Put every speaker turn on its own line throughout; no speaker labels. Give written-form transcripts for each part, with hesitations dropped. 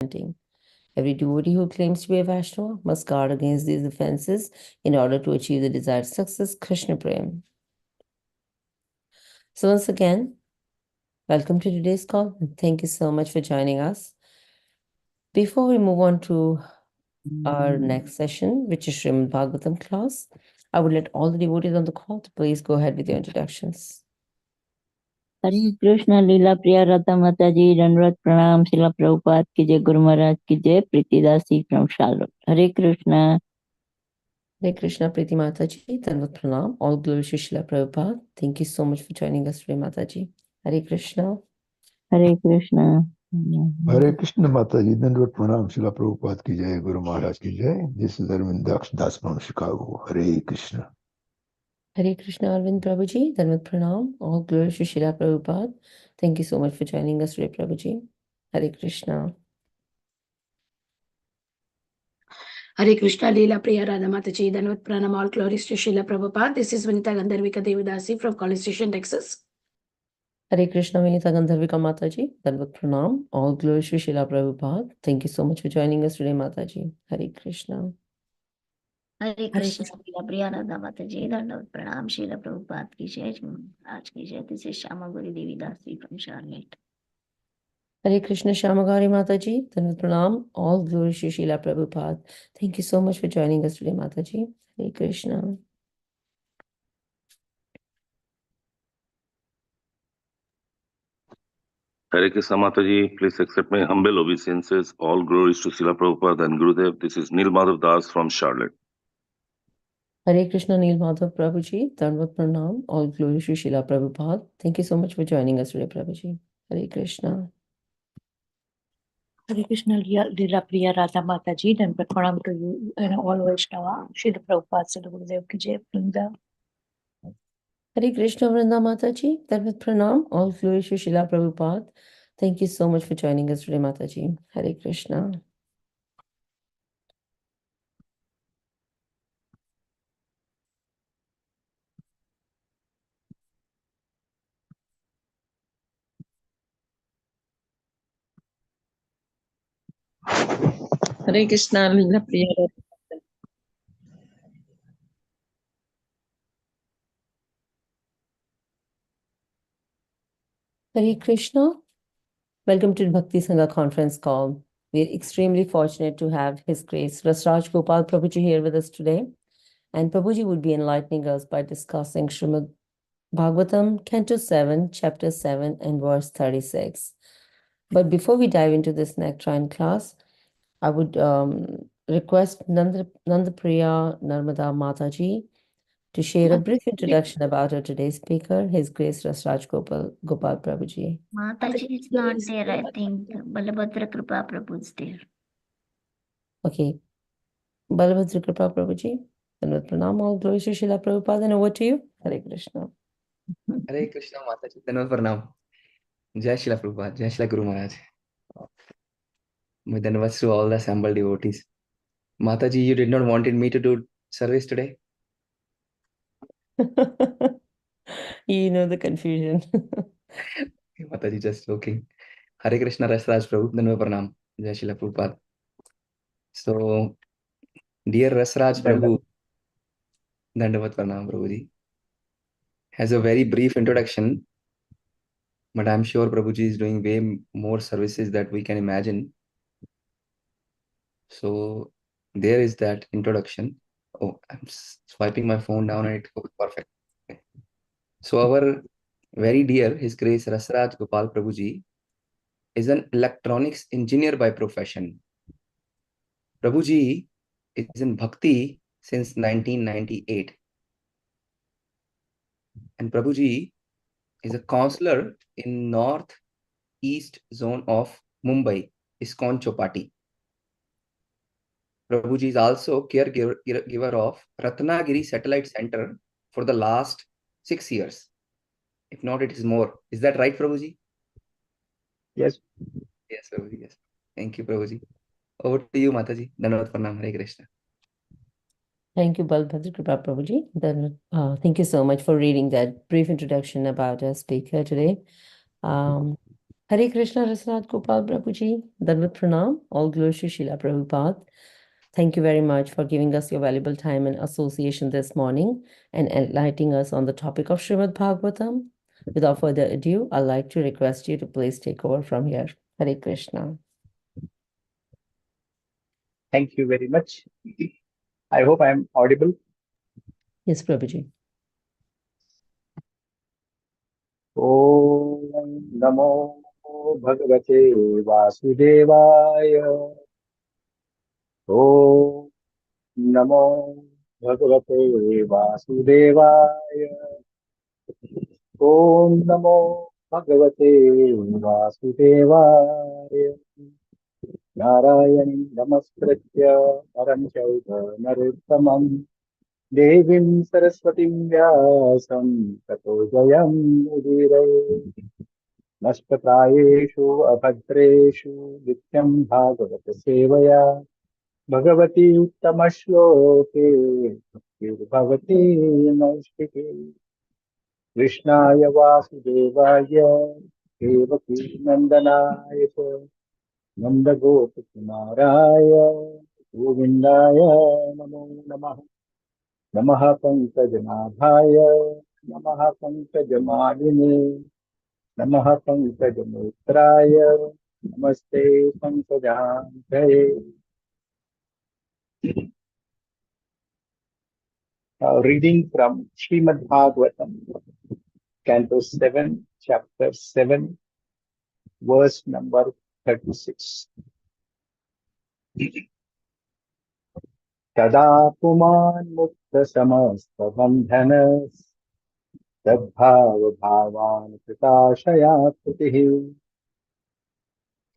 chanting. Every devotee who claims to be a Vaishnava must guard against these offenses in order to achieve the desired success, Krishna Prem. So once again, welcome to today's call, and thank you so much for joining us. Before we move on to our next session, which is Srimad Bhagavatam class, I would let all the devotees on the call to please go ahead with your introductions.
हरे कृष्ण लीला प्रिया राधा माता जी दंडवत प्रणाम शिला प्रभुपाद की जय गुरु महाराज की जय प्रीतिदासी from Charlotte. Hare Krishna.
Hare Krishna, Priti Mataji, Dandavat Pranam, all glory to Srila Prabhupada. Thank you so much for joining us today, Mataji. Hare Krishna.
Hare Krishna.
Hare Krishna Mataji, Dandavat Pranam, Srila Prabhupada ki jai, Guru Maharaj ki jai. This is Arvind Das from Chicago. Hare Krishna.
Hare Krishna, Arvind Prabhuji, Dandavat Pranam, all glory to Srila Prabhupada. Thank you so much for joining us today, Prabhuji. Hare Krishna.
Hare Krishna, Leela Priya Radha Mataji, Dandavat Pranam, all glories to Srila Prabhupada. This is Vanita Gandharvika Devidasi from College Station, Texas.
Hare Krishna, Vinita Gandharvika Mataji, Dandavat Pranam, all glory to Srila Prabhupada. Thank you so much for joining us today, Mataji. Hare Krishna.
हरे कृष्ण लीला प्रिया राधा माता जी दंडवत प्रणाम शिला प्रभुपाद की जय आज की जय this is Shyama Gauri Devidasi from Charlotte.
Hare Krishna, Shamagari Mataji, Dandavat Pranam, all glory to Srila Prabhupada. Thank you so much for joining us today, Mataji. Hare Krishna.
Hare Krishna Mataji, please accept my humble obeisances. All glories to Srila Prabhupada and Gurudev. This is Nil Madhav Das from Charlotte.
Hare Krishna, Nil Madhav Prabhuji, Dandavat Pranam, all glory to Srila Prabhupada. Thank you so much for joining us today, Prabhuji. Hare Krishna.
Hare Krishna, Leela Priya Radha Mata Ji, Dandavat Pranam to you and all Vaishnava. Srila Prabhupada, Srila Gurudev ki jai, Vrinda.
Hare Krishna, Vrinda Mataji, Dandavat Pranam, all glory to Srila Prabhupada. Thank you so much for joining us today, Mataji. Hare Krishna.
Hare Krishna, Leela Priya.
Hare Krishna. Welcome to the Bhakti Sangha conference call. We are extremely fortunate to have His Grace Rasaraj Gopal Prabhuji here with us today. And Prabhuji would be enlightening us by discussing Srimad Bhagavatam, Canto 7, Chapter 7, and verse 36. But before we dive into this nectarine class, I would request Nandapriya Narmada Mataji to share a brief introduction about our today's speaker, His Grace Rasaraj Gopal Prabhuji.
Mataji is not there. I think Balabhadra Kripa Prabhu is there.
Okay. Balabhadra Kripa Prabhuji, and with pranam, all glory to Srila Prabhupada, and over to you. Hare Krishna.
Hare Krishna Mataji, Dandavat Pranam. Jai Srila Prabhupada, Jai Srila Guru Maharaj. My Dandavat to all the assembled devotees. Mataji, you did not wanted me to do service today?
You know the confusion.
Mataji, just joking. Hare Krishna Rasaraj Prabhu, Dandavat Pranam. Jai Srila Prabhupada. So, dear Rasaraj Prabhu, Dandavat Pranam Prabhuji, has a very brief introduction, but I'm sure Prabhuji is doing way more services that we can imagine. So, there is that introduction. Oh, I'm swiping my phone down and it goes perfect. Okay. So, our very dear, His Grace Rasaraj Gopal Prabhuji is an electronics engineer by profession. Prabhuji is in Bhakti since 1998. And Prabhuji is a counselor in North East Zone of Mumbai, ISKCON Chopati. Prabhuji is also caregiver of Ratnagiri Satellite Center for the last 6 years. If not, it is more. Is that right, Prabhuji?
Yes.
Yes, Prabhuji. Yes. Thank you, Prabhuji. Over to you, Mataji. Dandavat Pranam. Hare Krishna.
Thank you, Balabhadra Kripa Prabhuji. Then, thank you so much for reading that brief introduction about our speaker today. Hare Krishna, Rasaraj Gopal Prabhuji, Dandavat Pranam, all glories to Srila Prabhupada. Thank you very much for giving us your valuable time and association this morning and enlightening us on the topic of Srimad Bhagavatam. Without further ado, I'd like to request you to please take over from here. Hare Krishna.
Thank you very much. I hope I am audible.
Yes, Prabhuji.
Om Namo Bhagavate Vasudevaya. Om Namo Bhagavate Vasudevaya. Om Namo Bhagavate Vasudevaya. Narayan Namaskritya Param Chaiva Naruttamam Devim Saraswatim Vyasam Tato Jayam Udire Nashpatrayeshu Abhadreshu Nityam Bhagavata Sevaya Bhagavati Uttamashloke Bhagavati Naistike Krishnaya Vasudevaya Devaki Nandanaya Nanda Gopakumaraya Govindaya Namo Namaha Namaha Pankajanathaya Namaha Pankajamaline Namaha Pankajamutraya Namaste Pankajanthaye. Reading from Srimad Bhagavatam, Canto 7, Chapter 7, verse number 36. Tada puman mukta samasta bandhanas Tadbhava bhavan kritashaya kritihi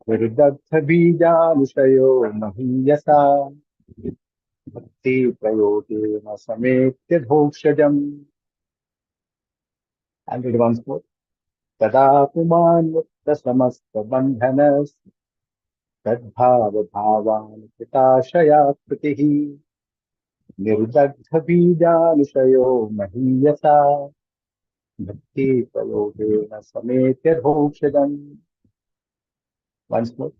Viruddha bijanusayo mahiyasa Bhakti prayogena sametya dhokshajam. And read once more. Tada puman mukta samasta bandhanas Tadbhava bhavan kritashaya kritihi Nirdagdha bijanusayo mahiyasa Bhakti prayogena sametya dhokshajam. Once more.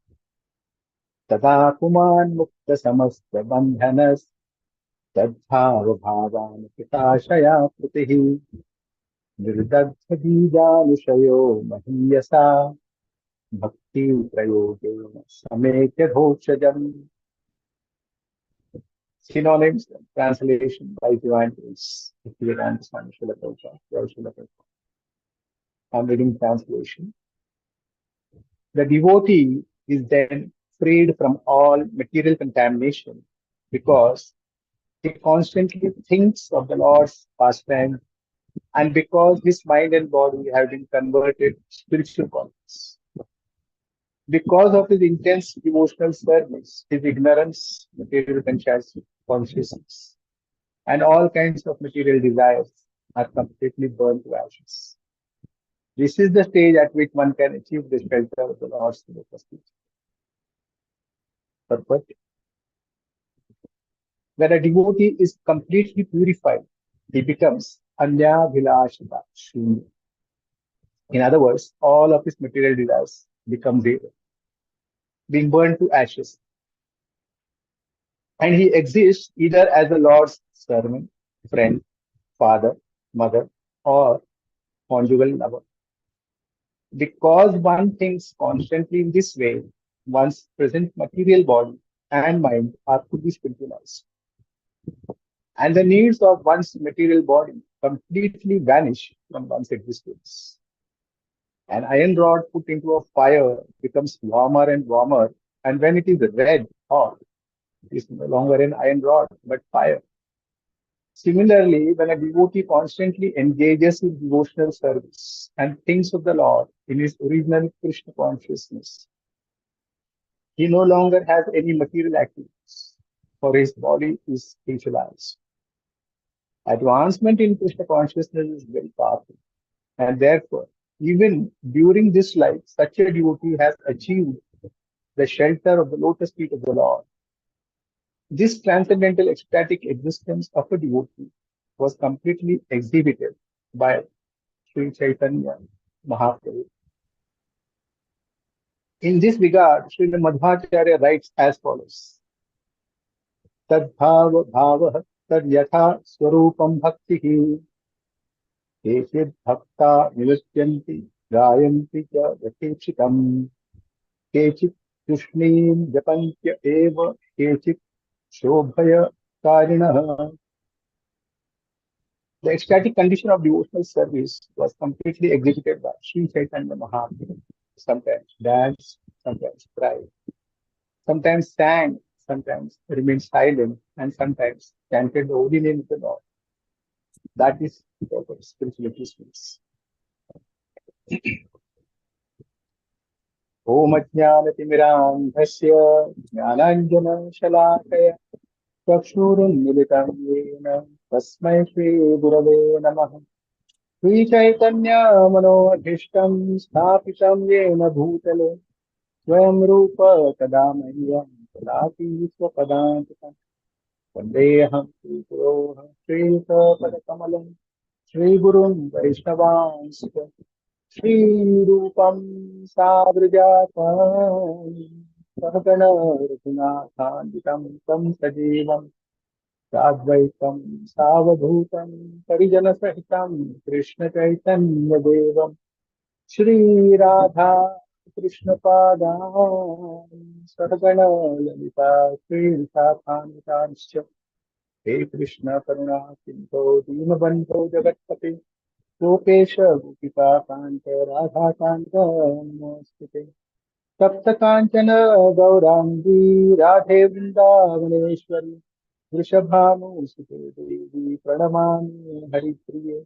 Tada puman mukta samasta bandhanas Tadbhava bhavan kritashaya kritihi Nirdagdha bijanusayo mahiyasa Bhakti prayogena sametya dhokshajam. Synonyms and translation by Divine Grace. Bhaktivedanta Swami Srila Prabhupada. Jai Srila Prabhupada. I'm reading translation. The devotee is then freed from all material contamination because he constantly thinks of the Lord's pastime and because his mind and body have been converted to spiritual qualities. Because of his intense emotional service, his ignorance, material consciousness, and all kinds of material desires are completely burned to ashes. This is the stage at which one can achieve the shelter of the Lord's lotus feet. Purport. When a devotee is completely purified, he becomes Anya Vilashita Shunya. In other words, all of his material desires become zero, being burned to ashes. And he exists either as the Lord's servant, friend, father, mother, or conjugal lover. Because one thinks constantly in this way, one's present material body and mind are fully spiritualized. And the needs of one's material body completely vanish from one's existence. An iron rod put into a fire becomes warmer and warmer, and when it is red hot, it is no longer an iron rod, but fire. Similarly, when a devotee constantly engages in devotional service and thinks of the Lord in his original Krishna consciousness, he no longer has any material activities, for his body is spiritualized. Advancement in Krishna consciousness is very powerful, and therefore, even during this life, such a devotee has achieved the shelter of the lotus feet of the Lord. This transcendental ecstatic existence of a devotee was completely exhibited by Sri Chaitanya Mahaprabhu. In this regard, Srila Madhvacharya writes as follows: Tad bhava bhava tad yatha swarupam bhakti kechid bhakta nivasyanti gayanti cha yathechikam kechid tushnim japantya eva kechid shobhaya karinah. The ecstatic condition of devotional service was completely executed by Sri Chaitanya Mahaprabhu. Sometimes danced, sometimes cried, sometimes sang, sometimes remained silent, and sometimes chanted the holy name of the Lord. That is what spirituality means. Om Ajnanatimirandhasya Jnananjana Shalakaya Chakshurunmilitam Yena Tasmai Shri Gurave Namaha Shri Chaitanya Manoadhishtam Sthapitam Yena Bhutale Swayam Rupa Kadamahyam Kadati Swapadantikam Vandeham Shri Guroha Shri Padakamalam Shri Gurun Vaishnavanscha Shri Rupam Sabrajatam Sahagana Raghunathanditam Tam Sajivam Sadvaitam Savadhutam Parijana Sahitam Krishna Chaitanya Devam Shri Radha Krishna Padam Sahagana Lalita Shri Sathanitanscha He Krishna Karuna Sindho Dīnabandho Jagatpate Gopesha Gopika Kanta Radha Kanta Namaste Tapta Kanchana Gaurangi Radhe Vrindavaneshwari Vrishabhanu Sute Devi Pranamami Haripriye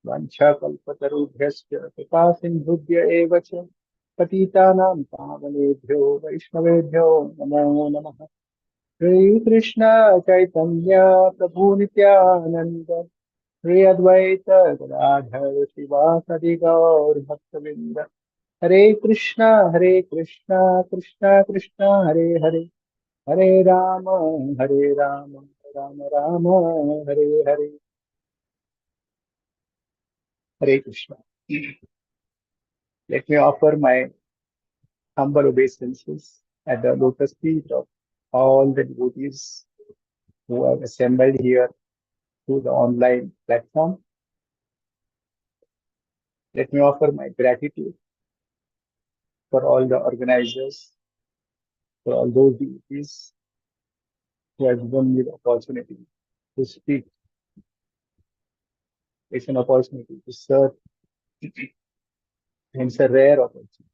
Vancha Kalpatarubhyascha Kripa Sindhubhya Evacha Patitanam Pavanebhyo Vaishnavebhyo Namo Namaha Shri Krishna Chaitanya Prabhu Nityananda Shri Advaita Gadadhar Sivasadi Gaur Bhaktavinda Hare Krishna Krishna Krishna Hare Hare Hare Rama Rama Rama Hare Hare Hare Krishna. Let me offer my humble obeisances at the lotus feet of all the devotees who have assembled here through the online platform. Let me offer my gratitude for all the organizers, for all those devotees who have given me the opportunity to speak. It's an opportunity to serve. It's a rare opportunity.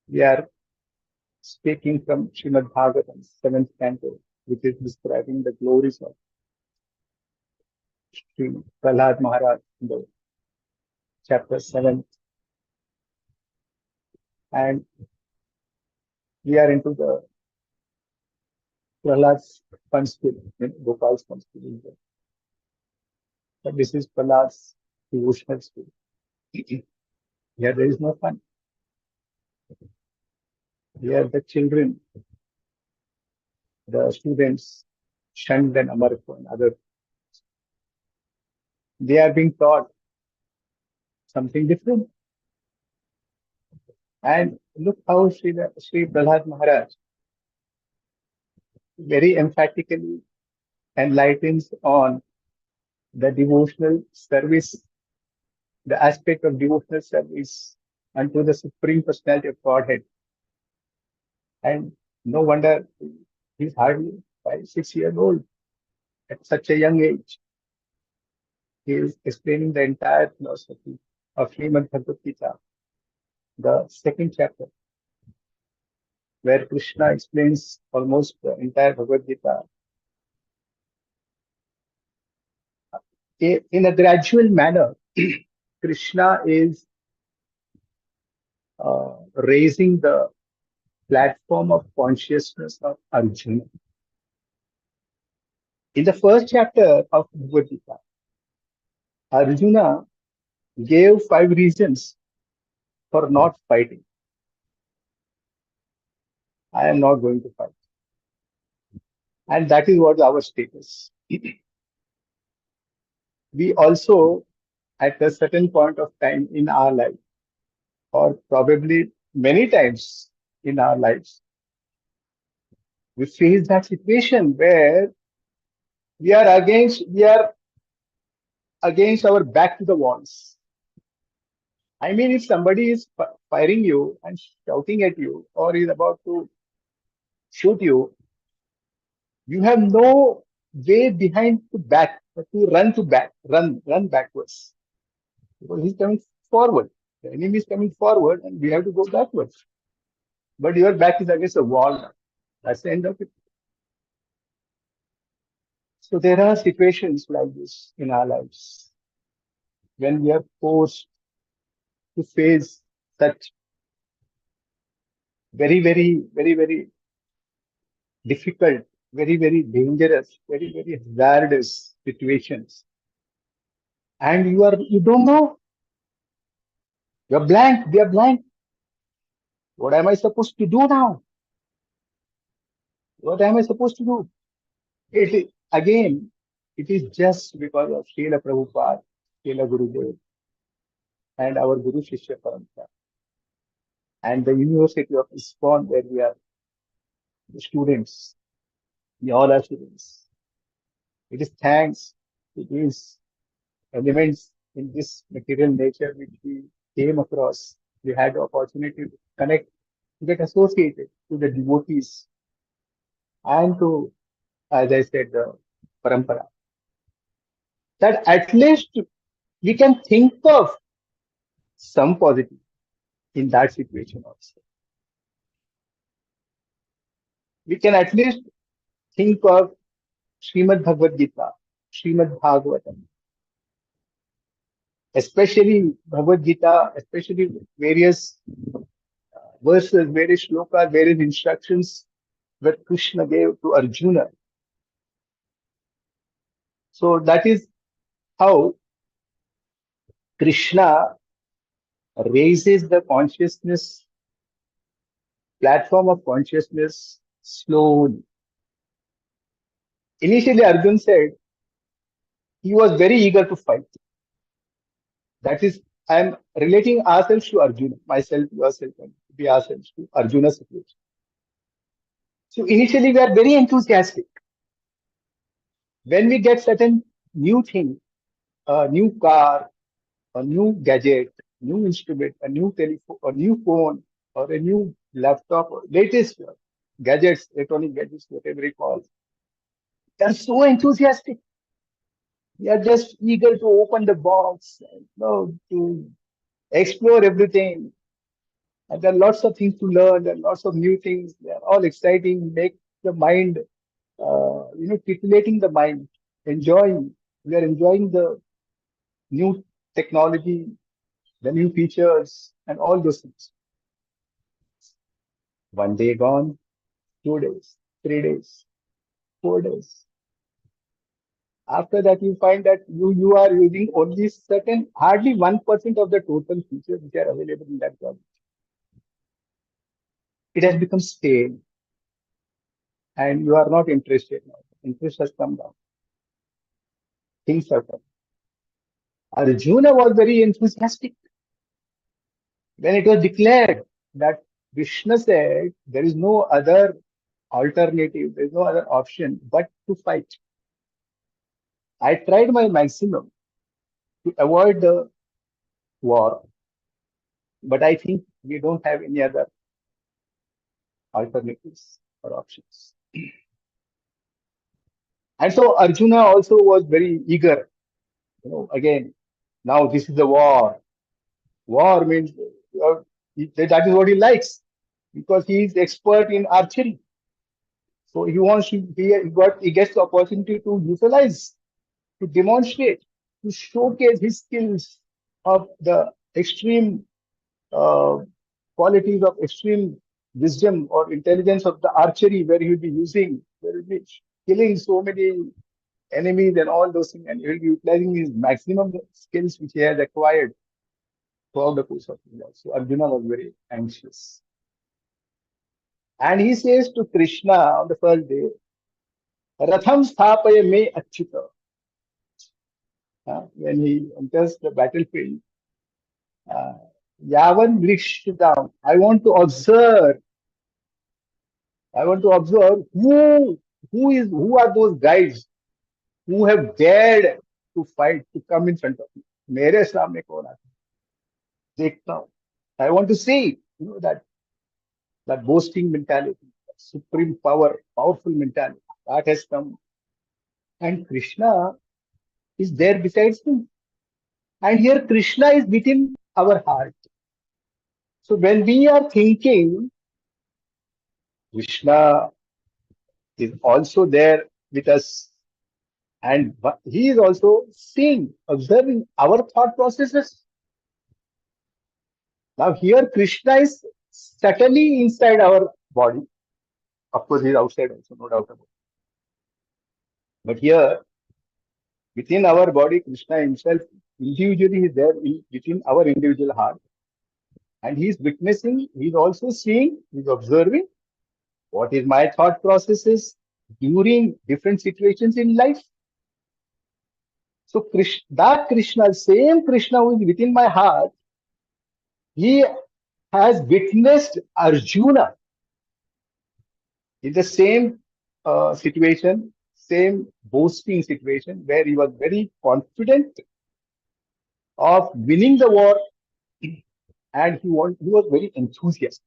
We are speaking from Srimad Bhagavatam, 7th canto, which is describing the glories of Sri Prahlad Maharaj in the chapter 7. And we are into the Prahlad's fun skill, Gopal's fun skill. But this is Prahlad's devotional skill. Here there is no fun. Here the children, the students, Shand and Amarko and other, they are being taught something different. And look how Sri Prahlad Maharaj very emphatically enlightens on the devotional service, the aspect of devotional service unto the Supreme Personality of Godhead. And no wonder he's hardly 5-6 years old at such a young age. He is explaining the entire philosophy of Srimad Bhagavad Gita, the second chapter, where Krishna explains almost the entire Bhagavad Gita in a gradual manner. Krishna is raising the platform of consciousness of Arjuna. In the first chapter of Bhagavad Gita, Arjuna gave 5 reasons for not fighting. I am not going to fight. And that is what our status. We also, at a certain point of time in our life, or probably many times in our lives, we face that situation where we are against our back to the walls. I mean, if somebody is firing you and shouting at you, or is about to shoot you, you have no way behind to back, but to run backwards. Because he's coming forward. The enemy is coming forward and we have to go backwards. But your back is against the wall now. That's the end of it. So there are situations like this in our lives when we are forced to face such very difficult, very dangerous, very hazardous situations. And you don't know. You're blank. We are blank. What am I supposed to do now? What am I supposed to do? Again, it is just because of Srila Prabhupada, Srila Gurudev, and our Guru Shishya Parampara, and the University of ISKCON, where we are the students, we all are students. It is thanks to these elements in this material nature which we came across. We had the opportunity to connect, to get associated to the devotees and to, as I said, the parampara. That at least we can think of some positive in that situation also. We can at least think of Srimad Bhagavad Gita, Srimad Bhagavatam, especially Bhagavad Gita, especially various verses, various shlokas, various instructions that Krishna gave to Arjuna. So that is how Krishna raises the consciousness, platform of consciousness slowly. Initially, Arjuna said he was very eager to fight. That is, I am relating ourselves to Arjuna, myself, yourself, and we ourselves to Arjuna's situation. So initially, we are very enthusiastic. When we get certain new thing, a new car, a new gadget, new instrument, a new telephone, a new phone, or a new laptop, or latest gadgets, electronic gadgets, whatever it calls, they are so enthusiastic. We are just eager to open the box, to explore everything. And there are lots of things to learn. There are lots of new things. They are all exciting. Make the mind, titillating the mind, enjoying. We are enjoying the new technology, the new features, and all those things. One day gone, 2 days, 3 days, 4 days. After that, you find that you are using only hardly 1% of the total features which are available in that gadget. It has become stale, and you are not interested now. Interest has come down. Things have come. Arjuna was very enthusiastic when it was declared that Krishna said there is no other alternative, there is no other option but to fight. I tried my maximum to avoid the war, but I think we don't have any other alternatives or options. And so Arjuna also was very eager. Again, now this is the war. War means that is what he likes because he is expert in archery. So he wants to he gets the opportunity to utilize, to demonstrate, to showcase his skills of the extreme qualities of extreme wisdom or intelligence of the archery, where he will be killing so many enemies and all those things, and he will be utilizing his maximum skills which he has acquired throughout the course of his life. So Arjuna was very anxious. And he says to Krishna on the first day, Ratham sthapaya me achyuta. When he enters the battlefield, Yavan Vrikshtam. I want to observe. Who are those guys who have dared to fight, to come in front of me. मेरे सामने कौन आता है? देखता हूँ. I want to see, that boasting mentality, that supreme power, powerful mentality that has come. And Krishna is there besides him. And here Krishna is within our heart. So when we are thinking, Krishna is also there with us. And he is also seeing, observing our thought processes. Now here Krishna is certainly inside our body. Of course, he is outside also, no doubt about it. But here, within our body, Krishna himself individually is there within our individual heart. And he is witnessing, he is also seeing, he is observing what is my thought processes during different situations in life. So Krishna, same Krishna who is within my heart, he has witnessed Arjuna in the same situation, same boasting situation, where he was very confident of winning the war, and he was very enthusiastic.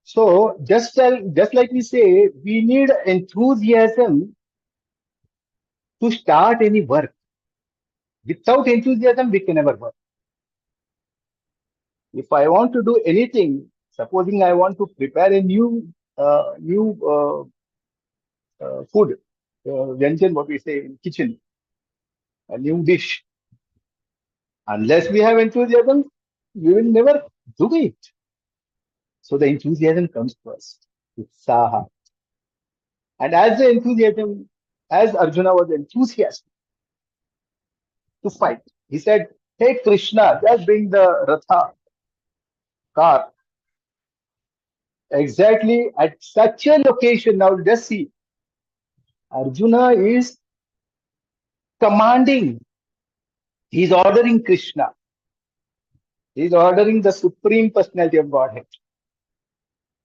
So just like we say, we need enthusiasm to start any work. Without enthusiasm, we can never work. If I want to do anything, supposing I want to prepare a new food, vyanjan, what we say in kitchen, a new dish. Unless we have enthusiasm, we will never do it. So the enthusiasm comes first. Utsaha. And as Arjuna was enthusiastic to fight, he said, "Hey Krishna, just bring the Ratha car." Exactly at such a location. Now just see, Arjuna is commanding. He's ordering Krishna. He's ordering the Supreme Personality of Godhead,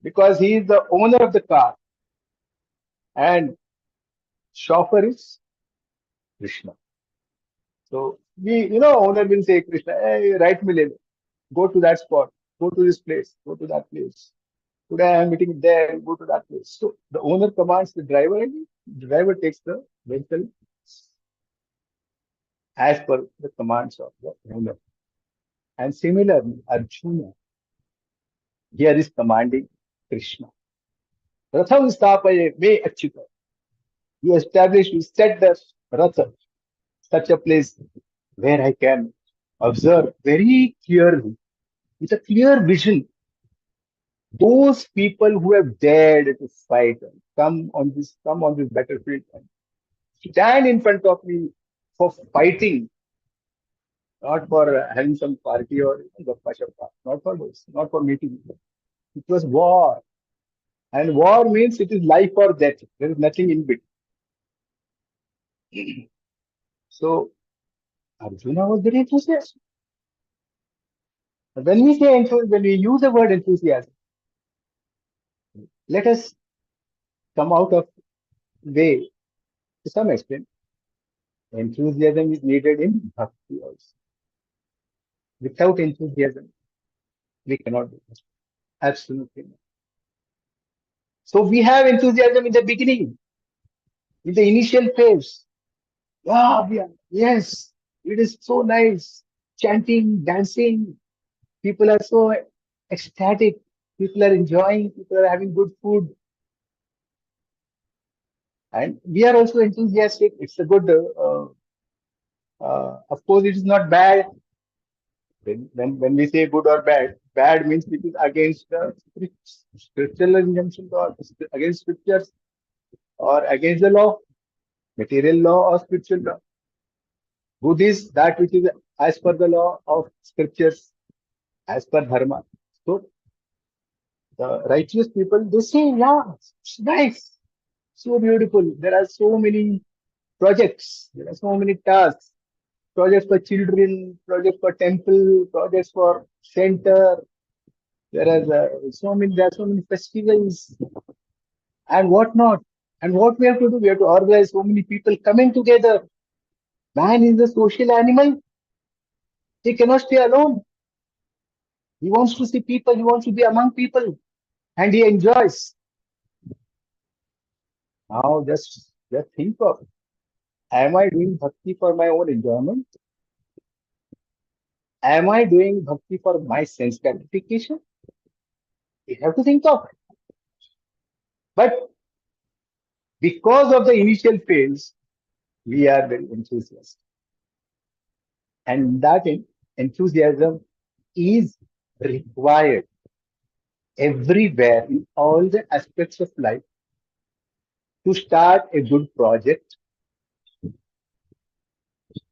because he is the owner of the car, and chauffeur is Krishna. So owner will say, Krishna, hey, right me, go to that spot, go to this place, go to that place. Today I am meeting there, go to that place. So the owner commands the driver, and the driver takes the vehicle as per the commands of the owner. And similarly, Arjuna here is commanding Krishna. Ratham sthapaye me achyuta. You established, you set the Ratha, such a place where I can observe very clearly, with a clear vision, those people who have dared to fight and come on this battlefield and stand in front of me for fighting, not for having some party or gappa shappa, not for this, not for meeting. It was war. And war means it is life or death. There is nothing in between. So Arjuna was very enthusiastic. When we use the word enthusiasm, let us come out of way to some extent. Enthusiasm is needed in bhakti also. Without enthusiasm, we cannot do it. Absolutely not. So we have enthusiasm in the beginning, in the initial phase. Yes, it is so nice. Chanting, dancing, people are so ecstatic. People are enjoying, people are having good food. And we are also enthusiastic. It's a good, of course, it is not bad. When we say good or bad means it is against the scriptural injunctions, or against scriptures, or against the law, material law or spiritual law. Good is that which is as per the law of scriptures, as per dharma. So the righteous people, they say, yeah, it's nice, so beautiful. There are so many projects, there are so many tasks. projects for children, projects for temple, projects for center. There are there are so many festivals and whatnot. And what we have to do, we have to organize so many people coming together. Man is a social animal. He cannot stay alone. He wants to see people. He wants to be among people, and he enjoys. Now, just think of: am I doing bhakti for my own enjoyment? Am I doing bhakti for my sense gratification? We have to think of. But because of the initial phase, we are very enthusiastic, and that enthusiasm is required everywhere in all the aspects of life to start a good project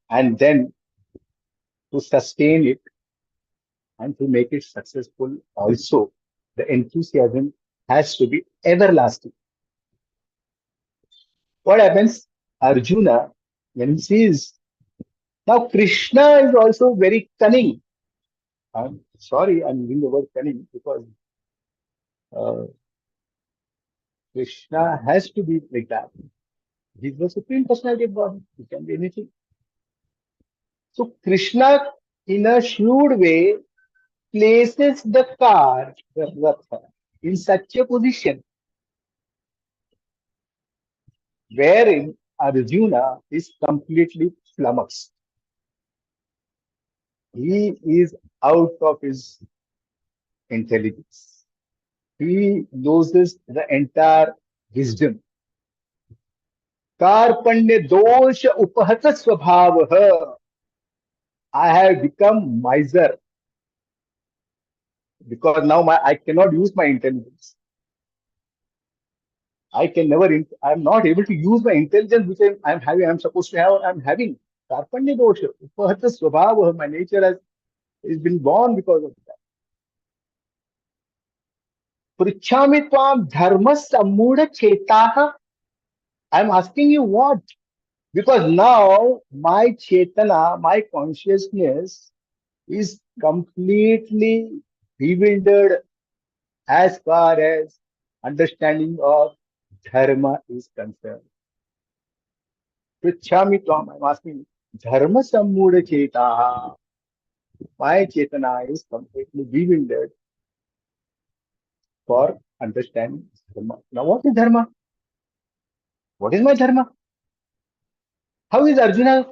and then to sustain it and to make it successful also. The enthusiasm has to be everlasting. What happens? Arjuna, when he sees, now Krishna is also very cunning. I'm sorry, I'm using the word cunning because uh, Krishna has to be like that. He's the Supreme Personality of God. He can be anything. So Krishna, in a shrewd way, places the car, the Ratha, in such a position wherein Arjuna is completely flummoxed. He is out of his intelligence. He loses the entire wisdom. Karpanya dosha upahata swabhavaha. I have become miser because now I cannot use my intelligence. I can never, I'm not able to use my intelligence which I'm having, I'm supposed to have, I'm having. Karpanya dosha upahata swabhavaha. My nature has been born because of that. Prichami tvam dharmas samudha chetaha. I'm asking you what? Because now my chetana, my consciousness is completely bewildered as far as understanding of dharma is concerned. Prichami tvam, I'm asking, dharma samudha chetaha. My chetana is completely bewildered for understanding dharma. Now what is dharma? What is my dharma? How is Arjuna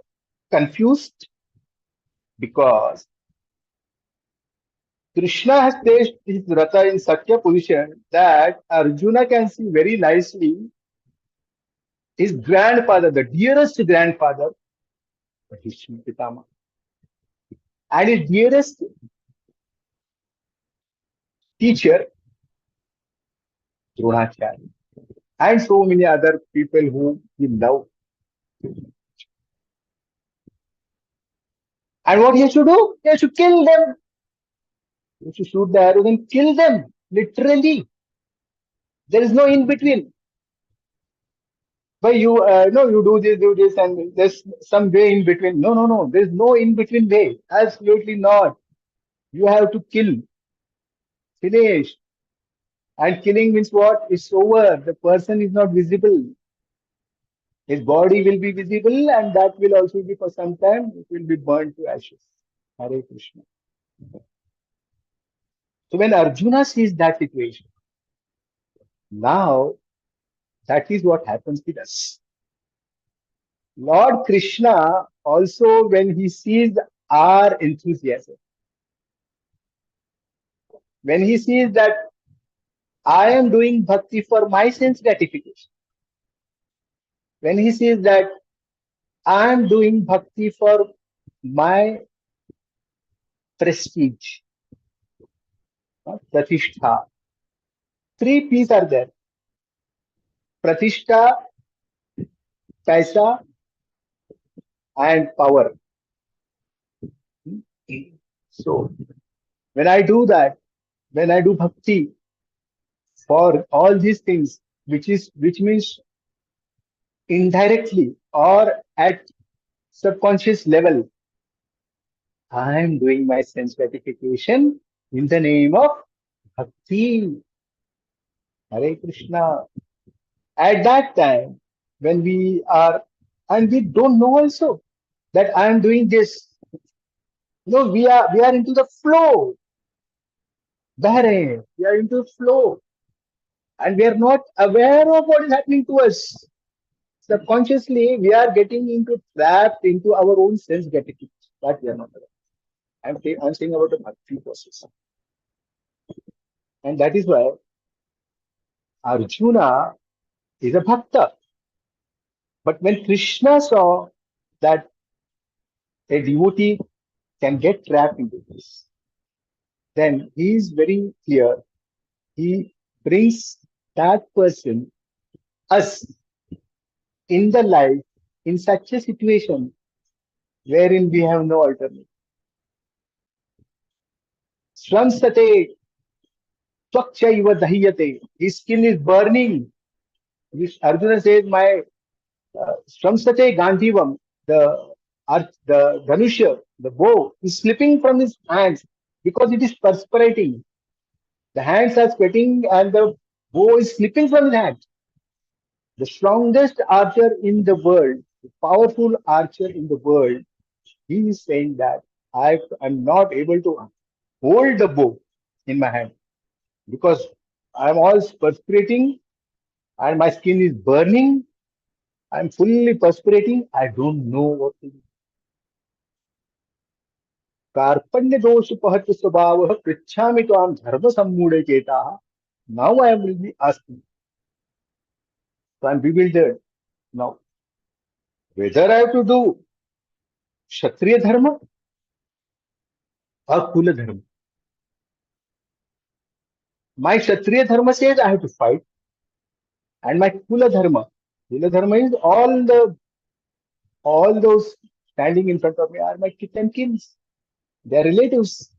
confused? Because Krishna has placed his Ratha in such a position that Arjuna can see very nicely his grandfather, the dearest grandfather, Bhishma Pitama, and his dearest teacher, Dronacharya, and so many other people whom he loved. And what he has to do? He has to kill them. He has to shoot the arrows and kill them, literally. There is no in between. But you you do this, and there's some way in between. No. There's no in between way. Absolutely not. You have to kill, finish. And killing means what? It's over. The person is not visible. His body will be visible, and that will also be for some time. It will be burned to ashes. Hare Krishna. So when Arjuna sees that situation, now that is what happens with us. Lord Krishna also, when he sees our enthusiasm, when he sees that I am doing bhakti for my sense gratification, when he sees that I am doing bhakti for my prestige, pratishtha, three P's are there: pratishtha, paisa, and power. So when I do that, when I do bhakti for all these things, which means indirectly or at subconscious level, I am doing my sense gratification in the name of bhakti. Hare Krishna. At that time, when we are, and we don't know also that I am doing this. No, we are into the flow. Bahrain, we are into the flow. And we are not aware of what is happening to us. Subconsciously, we are getting into trapped into our own sense gratification. That we are not aware. I'm saying about the bhakti process. And that is why Arjuna is a bhakta. But when Krishna saw that a devotee can get trapped into this, then he is very clear. He brings that person, us, in the life in such a situation wherein we have no alternative. Sramsate tvakshaiva dahyate. His skin is burning. Arjuna says, my Sramsate Gandhivam, the Dhanusha, the bow, is slipping from his hands because it is perspirating. The hands are sweating and the bow is slipping from his hand. The strongest archer in the world, the powerful archer in the world, he is saying that I am not able to hold the bow in my hand because I am all perspirating and my skin is burning. I am fully perspirating. I don't know what to do. कार्पण्य दोष पहत स्वभाव पृच्छामि त्वां धर्म सम्मूढ़ चेता. Now I am really asking. So I am bewildered now. Whether I have to do Kshatriya dharma or Kula dharma. My Kshatriya dharma says I have to fight, and my Kula dharma is all those standing in front of me are my kith and kins. They are relatives.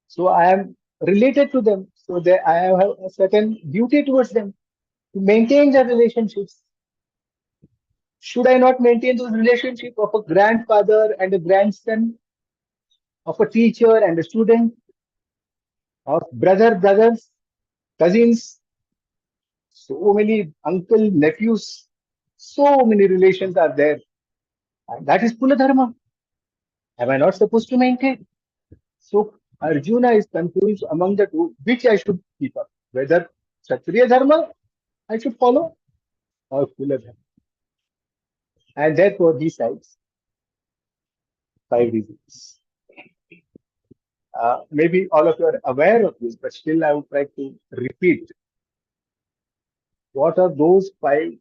So I am related to them. So I have a certain duty towards them to maintain the relationships. Should I not maintain those relationships of a grandfather and a grandson, of a teacher and a student, of brothers, cousins, so many uncle, nephews, so many relations are there. And that is Kula Dharma. Am I not supposed to maintain? So Arjuna is confused among the two, which I should keep up. Whether Kshatriya Dharma I should follow or Kula Dharma. And therefore he cites 5 reasons. Maybe all of you are aware of this, but still I would try to repeat. What are those 5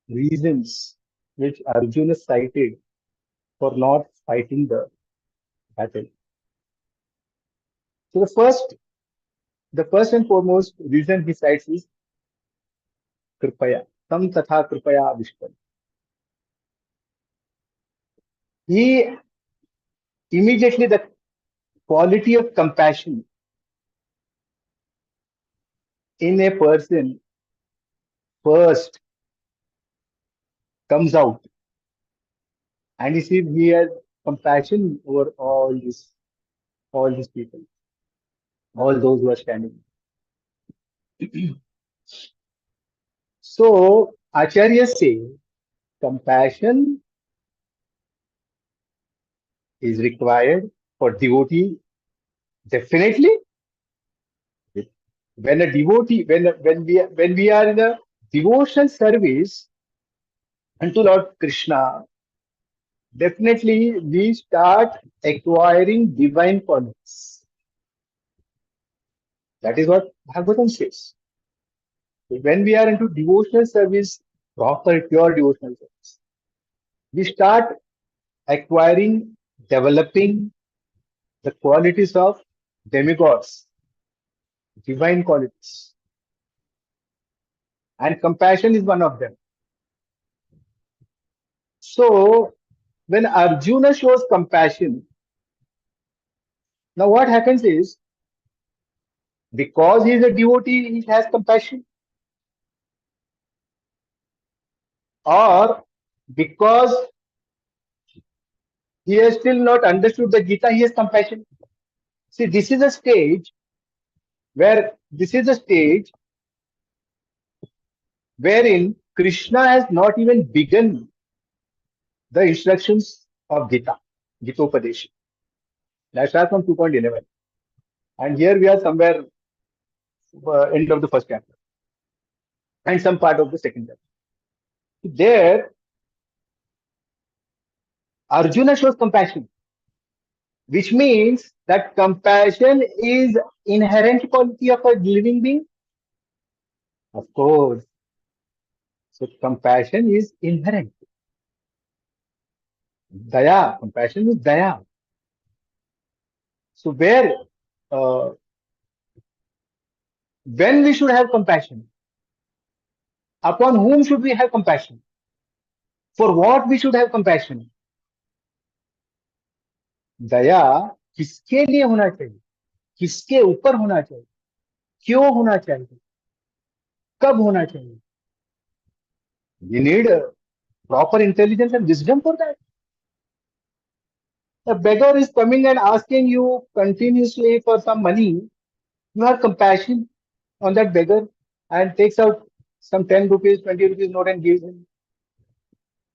reasons which Arjuna cited for not fighting the battle? So the first and foremost reason he cites is Kripaya. Tam tatha Kripaya Vishpan. He immediately, the quality of compassion in a person first comes out, and you see he has compassion over all these people, all those who are standing. So Acharyas say compassion is required for devotee, definitely. When a devotee, when we are in a devotional service unto Lord Krishna, definitely we start acquiring divine qualities. That is what Bhagavatam says. When we are into devotional service, proper pure devotional service, we start acquiring, developing the qualities of demigods, divine qualities. And compassion is one of them. So, when Arjuna shows compassion, now what happens is, because he is a devotee, he has compassion, or because He has still not understood the Gita. He has compassion. See, this is a stage wherein Krishna has not even begun the instructions of Gita, Gitopadesha. That starts from 2.11. And here we are somewhere end of the first chapter and some part of the second chapter. There, Arjuna shows compassion, which means that compassion is inherent quality of a living being. Of course. So compassion is inherent. Daya, compassion is daya. So when we should have compassion? Upon whom should we have compassion? For what we should have compassion? दया किसके लिए होना चाहिए, किसके ऊपर होना चाहिए, क्यों होना चाहिए, कब होना चाहिए? You need a proper intelligence and wisdom for that. A beggar is coming and asking you continuously for some money. You have compassion on that beggar and takes out some 10 rupees, 20 rupees note and gives him.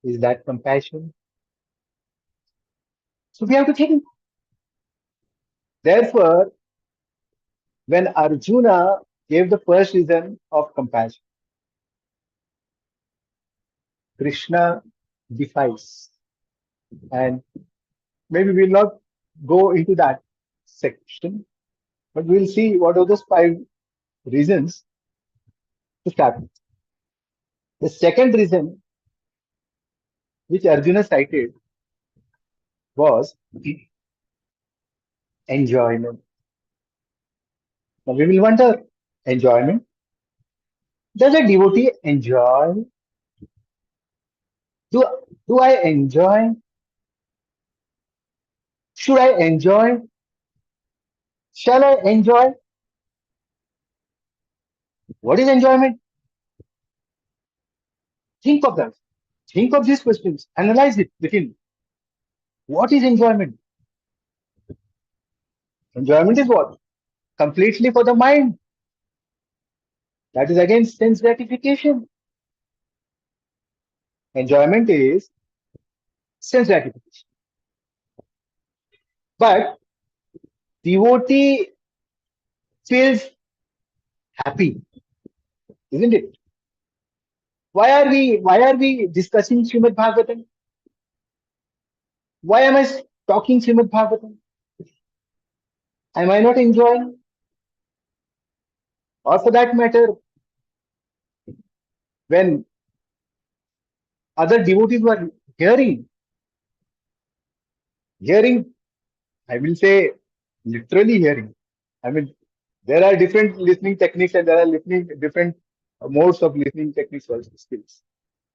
Is that compassion? So we have to think. Therefore, when Arjuna gave the first reason of compassion, Krishna defies. And maybe we'll not go into that section, but we'll see what are those 5 reasons to start with. The second reason which Arjuna cited was enjoyment. Now we will wonder, enjoyment? Does a devotee enjoy? Do I enjoy? Should I enjoy? Shall I enjoy? What is enjoyment? Think of that. Think of these questions. Analyze it within. What is enjoyment? Enjoyment is what? Completely for the mind. That is again sense gratification. Enjoyment is sense gratification. But devotee feels happy, isn't it? Why are we discussing Srimad Bhagavatam? Why am I talking Srimad Bhagavatam? Am I not enjoying? Or for that matter, when other devotees were hearing, I will say literally hearing. I mean, there are different listening techniques and there are different modes of listening techniques or skills.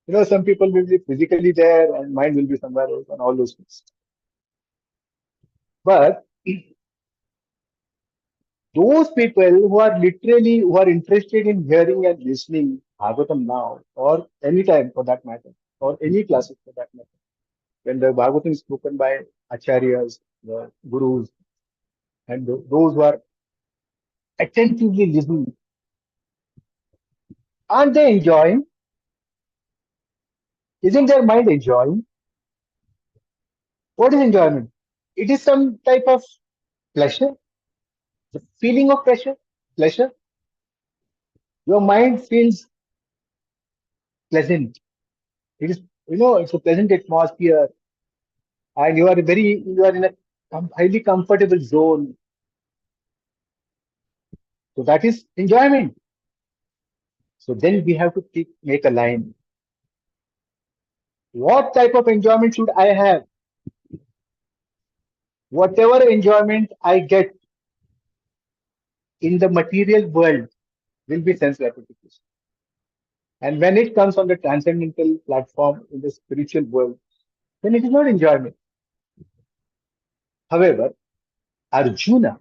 You know, some people will be physically there and mind will be somewhere else and all those things. But those people who are interested in hearing and listening Bhagavatam now or any time for that matter, or any classes for that matter, when the Bhagavatam is spoken by acharyas, the gurus, and those who are attentively listening, aren't they enjoying? Isn't their mind enjoying? What is enjoyment? It is some type of pleasure, the feeling of pleasure. Your mind feels pleasant. It is, it's a pleasant atmosphere, and you are in a highly comfortable zone. So that is enjoyment. So then we have to make a line. What type of enjoyment should I have? Whatever enjoyment I get in the material world will be sense gratification. And when it comes on the transcendental platform in the spiritual world, then it is not enjoyment. However, Arjuna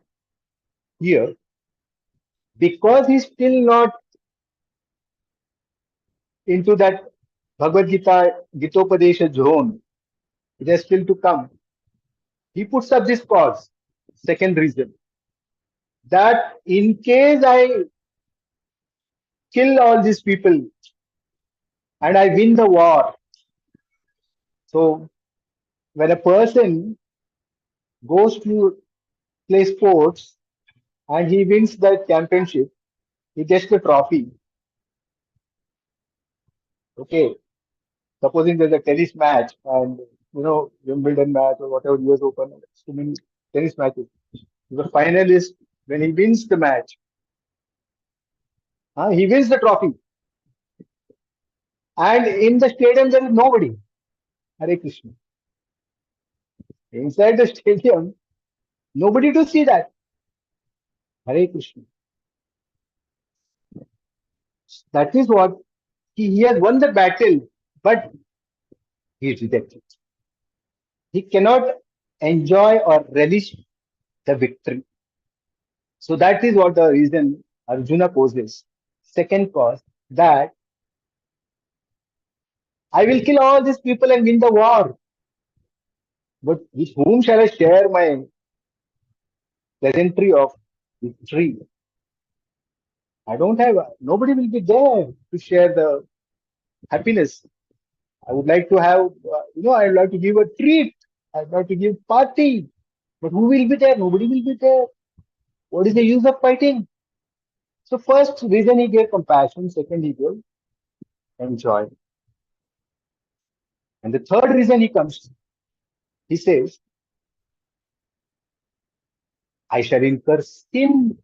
here, because he's still not into that Bhagavad Gita, Gitopadesha zone, it has still to come. he puts up this cause, second reason, that in case I kill all these people and I win the war, so when a person goes to play sports and he wins the championship, he gets the trophy. Okay, supposing there's a tennis match and Wimbledon match or whatever US Open, so many tennis matches. The finalist, when he wins the match, he wins the trophy, and in the stadium there is nobody. Hare Krishna. Inside the stadium, nobody to see that. Hare Krishna. That is what he has won the battle, but he is rejected. He cannot enjoy or relish the victory. So that is what the reason Arjuna poses. Second cause, that I will kill all these people and win the war. But with whom shall I share my pleasantry of victory? I don't have, nobody will be there to share the happiness. I would like to have, I would like to give a treat. I would like to give party. But who will be there? Nobody will be there. What is the use of fighting? So first reason he gave compassion. Second he gave enjoy. And the third reason he comes, he says, I shall incur sin.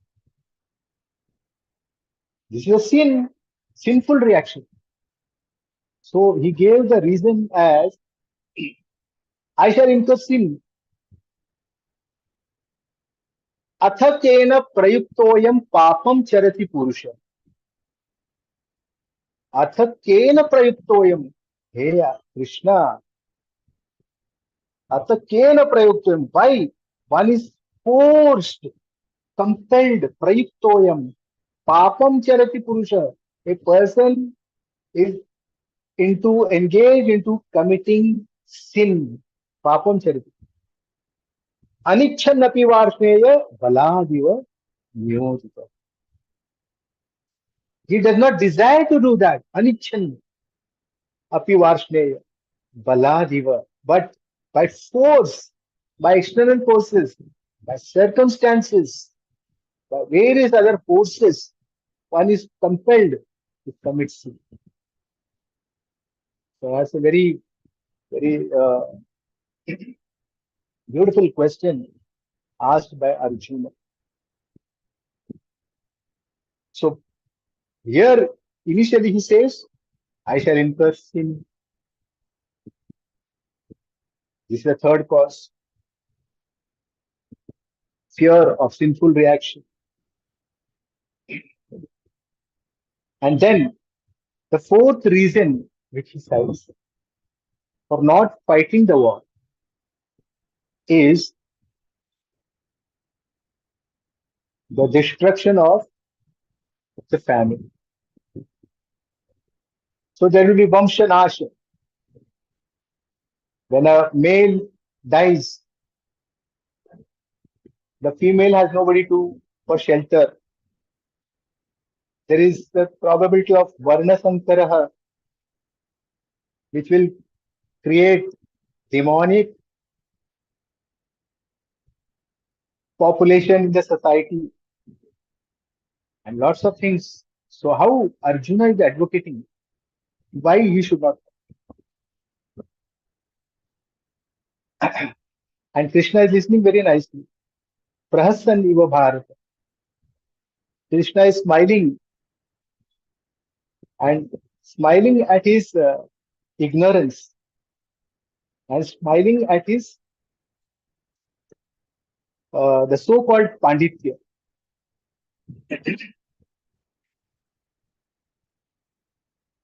This is a sin, sinful reaction. So he gave the reason as, I shall incur sin. अथ केन प्रयुक्तोयम पापम चरति पुरुष. अथ केन प्रयुक्तोयम, हे कृष्णा, अथ केन प्रयुक्तोयम, why one is forced, compelled, प्रयुक्तोयम, papam charati purusha, a person is engaged into committing sin, papam charati, अनिच्छन्नपि Varshney बलादिव नियोजितः. He does not desire to do that, anichan api varshneya baladiva, but by force, by external forces, by circumstances, by various other forces, one is compelled to commit sin. So that's a very, very beautiful question asked by Arjuna. So here, initially he says, I shall incur sin. This is the third cause. Fear of sinful reaction. And then the fourth reason which he cites for not fighting the war is the destruction of the family. So there will be Vamshanasha. When a male dies, the female has nobody for shelter. There is the probability of Varna Sankaraha, which will create demonic population in the society and lots of things. So how Arjuna is advocating why he should not. And Krishna is listening very nicely. Prahassan iva Bharata. Krishna is smiling and smiling at his ignorance and smiling at his the so-called Panditya.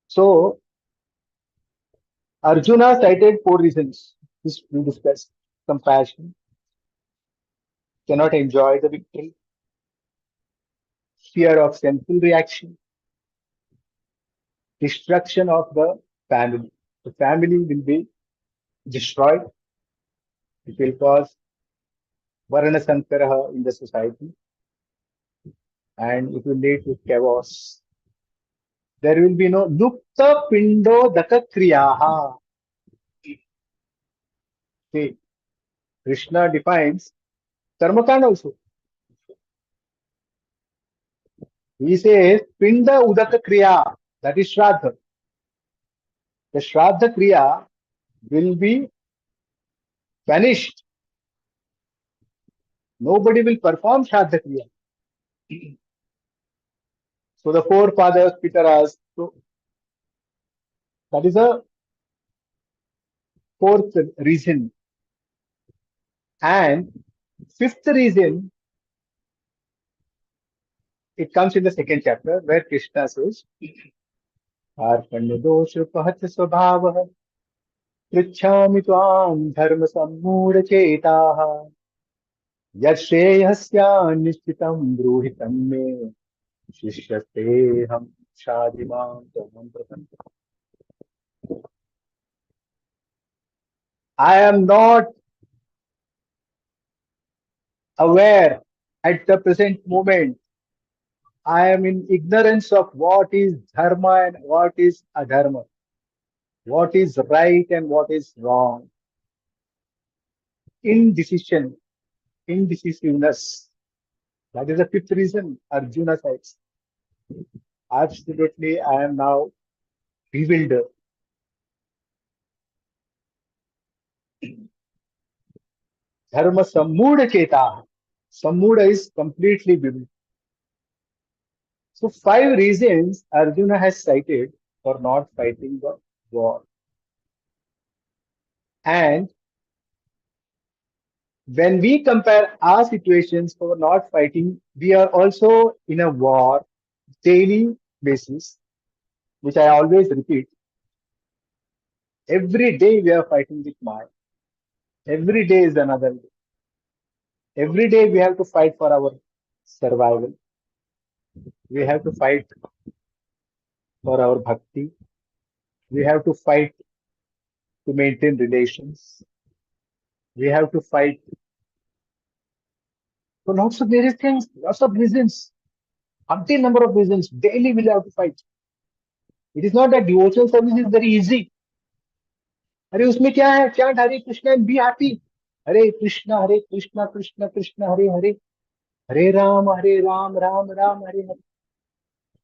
So Arjuna cited four reasons which we discussed: compassion, cannot enjoy the victory, fear of sinful reaction, destruction of the family. The family will be destroyed. It will cause Varna Sankaraha in the society, and it will lead to chaos. There will be no Lupta Pindo Daka Kriyaha. See, Krishna defines Karmakanda also. He says Pinda Udaka Kriya, that is Shraddha. The Shraddha Kriya will be vanished. Nobody will perform Shraddha Kriya. So the forefathers, Pitaras, so that is a fourth reason. And fifth reason, it comes in the second chapter where Krishna says, Arpanya dosha pahat svabhavah pritchami tvam dharma sammudha chetaha yashreyasya nishchitam bruhitam me shishyate ham shadimam tamam pratantam. I am not aware at the present moment. I am in ignorance of what is dharma and what is adharma, what is right and what is wrong. Indecision, indecisiveness. That is the fifth reason Arjuna says. Absolutely, I am now bewildered. Dharma sammuda cheta. Sammuda is completely bewildered. So 5 reasons Arjuna has cited for not fighting the war. And when we compare our situations for not fighting, we are also in a war daily basis, which I always repeat. Every day we are fighting with Maya. Every day is another day. Every day we have to fight for our survival. We have to fight for our bhakti. We have to fight to maintain relations. We have to fight for lots of various things, lots of reasons, umpteen number of reasons. Daily we'll have to fight. It is not that devotional service is very easy. अरे उसमें क्या है? Chant Hare Krishna and be happy. Hare Krishna, Krishna Krishna, Hare Hare. Hare Ram, Ram Ram, Hare Hare.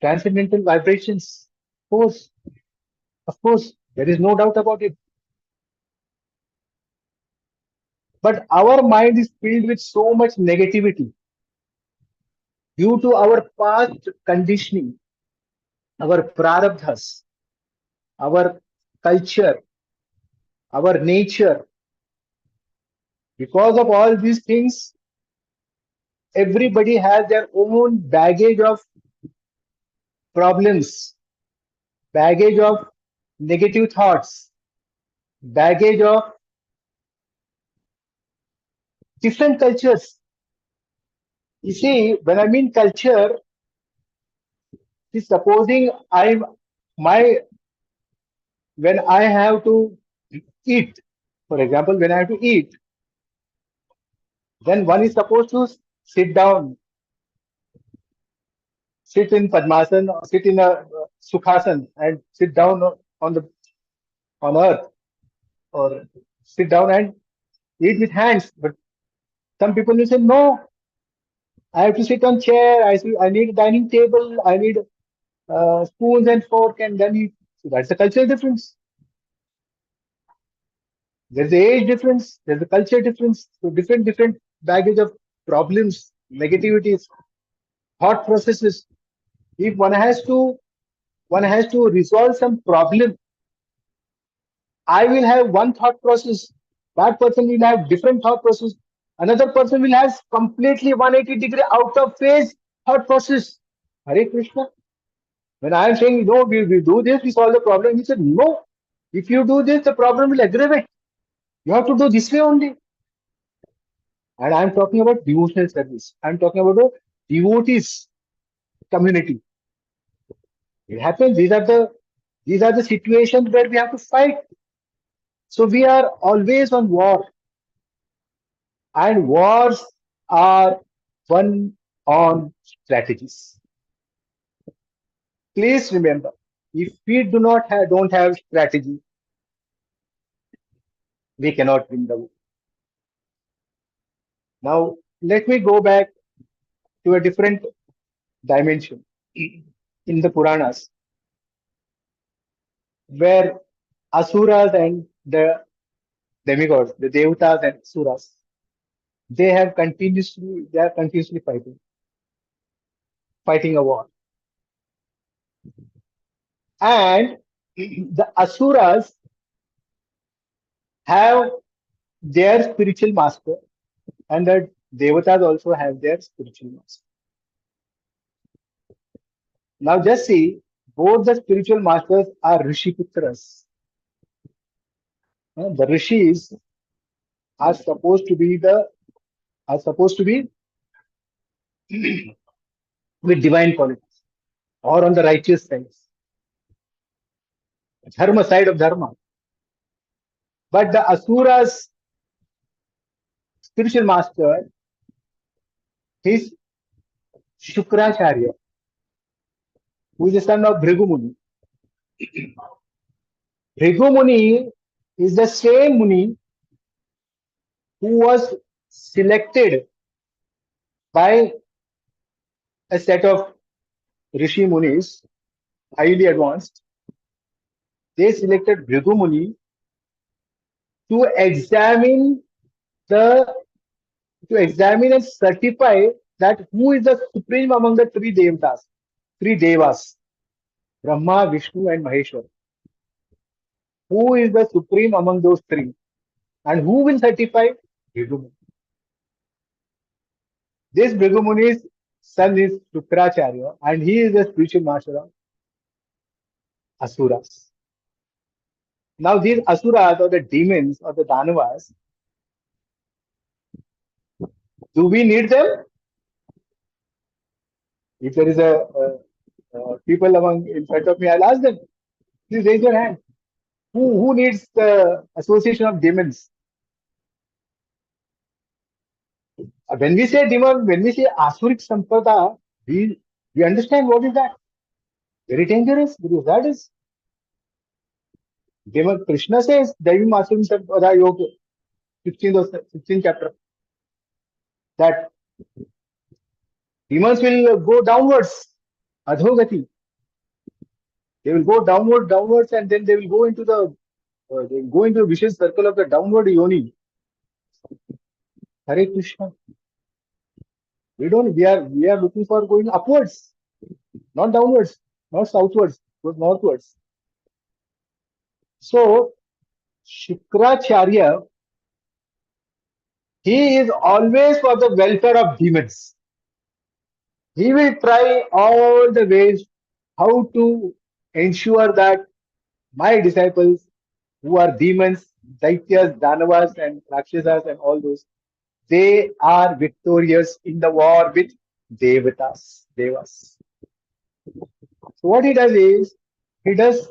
Transcendental vibrations. Of course, there is no doubt about it. But our mind is filled with so much negativity due to our past conditioning, our prarabdhas, our culture, our nature. Because of all these things, everybody has their own baggage of problems, baggage of negative thoughts, baggage of different cultures. You see, when I mean culture, supposing when I have to eat, for example, when I have to eat, then one is supposed to sit down, sit in Padmasan, or sit in a Sukhasan and sit down on earth, or sit down and eat with hands. But some people will say, no, I have to sit on chair, I need a dining table, I need spoons and fork and then eat. So that's a cultural difference. There's the age difference, there's the culture difference, so different baggage of problems, negativities, thought processes. If one has to resolve some problem, I will have one thought process, that person will have different thought process, another person will have completely 180-degree out of phase thought process. Hare Krishna. When I am saying, no, we do this, we solve the problem, he said, no, if you do this, the problem will aggravate. You have to do this way only. And I am talking about devotional service. I am talking about a devotees community. It happens. These are the situations where we have to fight. So we are always on war. And wars are one-on strategies. Please remember, if we don't have strategy, we cannot win the war. Now, let me go back to a different dimension in the Puranas, where Asuras and the demigods, the Devatas and Asuras, they are continuously fighting a war. And the Asuras have their spiritual master, and the Devatas also have their spiritual master. Now just see, both the spiritual masters are Rishiputras. The Rishis are supposed to be with divine qualities or on the righteous side, Dharma side of Dharma. But the Asura's spiritual master is Shukracharya, who is the son of Bhrigu Muni. Bhrigu Muni is the same Muni who was selected by a set of Rishi Munis, highly advanced. They selected Bhrigu Muni to examine and certify that who is the supreme among the three devas, Brahma, Vishnu, and Maheshwar. Who is the supreme among those three? And who will certify? Bhrigu Muni. This Bhrigu Muni's son is Shukracharya, and he is the spiritual master of Asuras. Now these Asuras, or the demons, or the Danavas, do we need them? If there is a people in front of me, I'll ask them. Please raise your hand. Who needs the association of demons? When we say demon, when we say Asuric Sampada, we understand what is that. Very dangerous, because that is demon. Krishna says, Devim Asurim Sampada Yoga, 16th chapter, that demons will go downwards, adhogati. They will go downwards, and then they will go into the vicious circle of the downward yoni. Hare Krishna. We are looking for going upwards, not downwards, not southwards, but northwards. So, Shukracharya, he is always for the welfare of demons. He will try all the ways how to ensure that my disciples, who are demons, Daityas, Danavas, and Rakshasas, and all those, they are victorious in the war with Devas. So what he does is, he does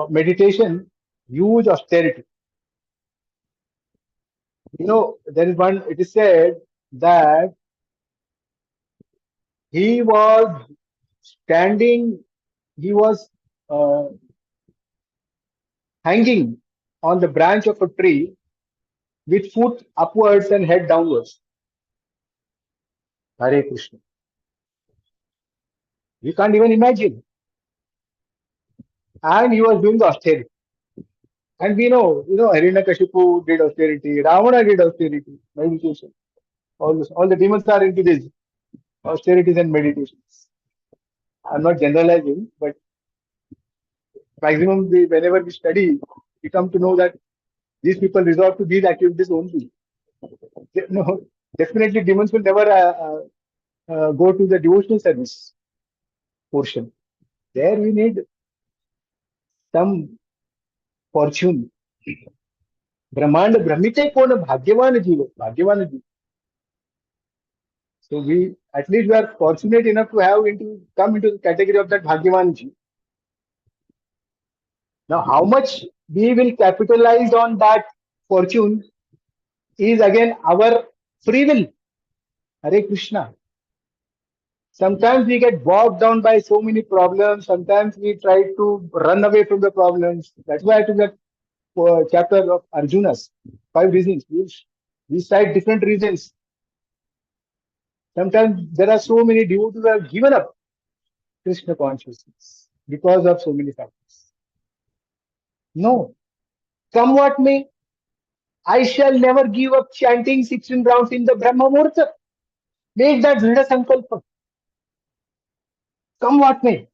meditation, huge austerity. There is one, it is said that he was hanging on the branch of a tree with foot upwards and head downwards. Hare Krishna. You can't even imagine. And he was doing the austerity. And we know, Hiranyakashipu did austerity, Ravana did austerity, meditation. All the demons are into this, austerities and meditations. I'm not generalizing, but maximum whenever we study, we come to know that these people resort to these activities only. Definitely demons will never go to the devotional service portion. There we need some fortune. Brahmanda Brahmite kona bhagyavan jiva. So we are fortunate enough to come into the category of that bhagyavan jiva. Now, how much we will capitalize on that fortune is again our free will. Hare Krishna. Sometimes we get bogged down by so many problems. Sometimes we try to run away from the problems. That's why I took that chapter of Arjuna's 5 reasons. We cite different reasons. Sometimes there are so many devotees who have given up Krishna consciousness because of so many factors. No, come what may, I shall never give up chanting 16 rounds in the Brahma Muhurta. Make that Dhrida Sankalpa. Come what may,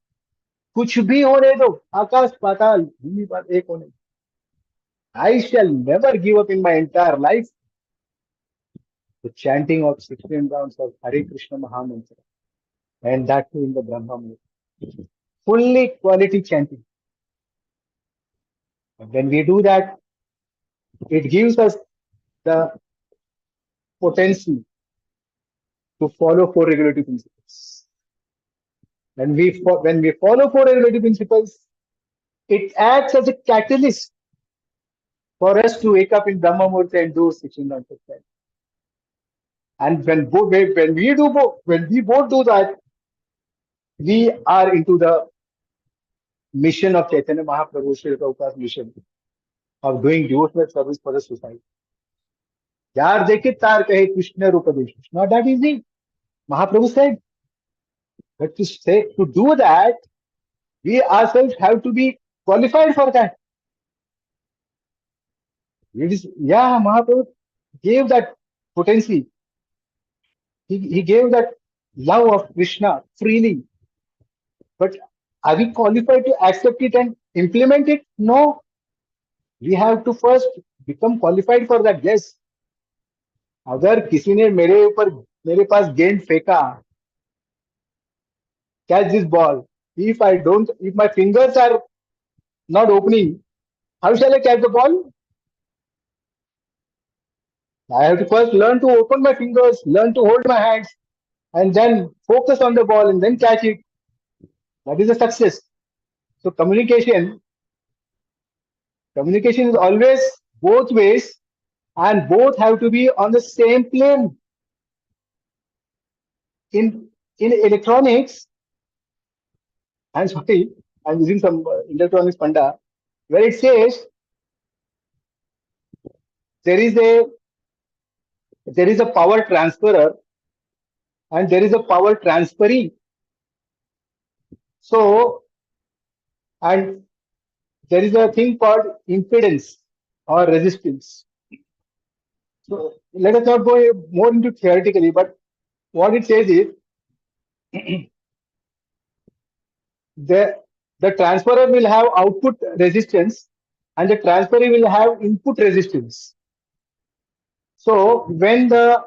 कुछ भी होने दो, आकाश पाताल भूमि पर एक होने दो. I shall never give up in my entire life the chanting of 16 rounds of Hare Krishna Mahamantra, and that too in the Brahma Muhurta. Fully quality chanting. And when we do that, it gives us the potency to follow 4 regulative principles. When we follow 4 regulative principles, it acts as a catalyst for us to wake up in Brahma Muhurta and do 16 rounds of prayer. And when we both do that, we are into the mission of Chaitanya Mahaprabhu, Srila Prabhupada's mission of doing devotional service for the society. Yaar dekhe tar kahe Krishna Rupadesh. It's not that easy. Mahaprabhu said. But to do that, we ourselves have to be qualified for that. Mahaprabhu gave that potency. He gave that love of Krishna freely. But are we qualified to accept it and implement it? No. We have to first become qualified for that. Yes. अगर किसी ने मेरे पास गेंद फेंका, catch this ball. If my fingers are not opening, how shall I catch the ball? I have to first learn to open my fingers, learn to hold my hands, and then focus on the ball and then catch it. That is a success. So communication is always both ways, and both have to be on the same plane. In electronics, I'm sorry, I'm using some electronics panda, where it says there is a power transferer and there is a power transferee. So, and there is a thing called impedance or resistance. So let us not go more into theoretically, but what it says is the transferer will have output resistance and the transferee will have input resistance. So when the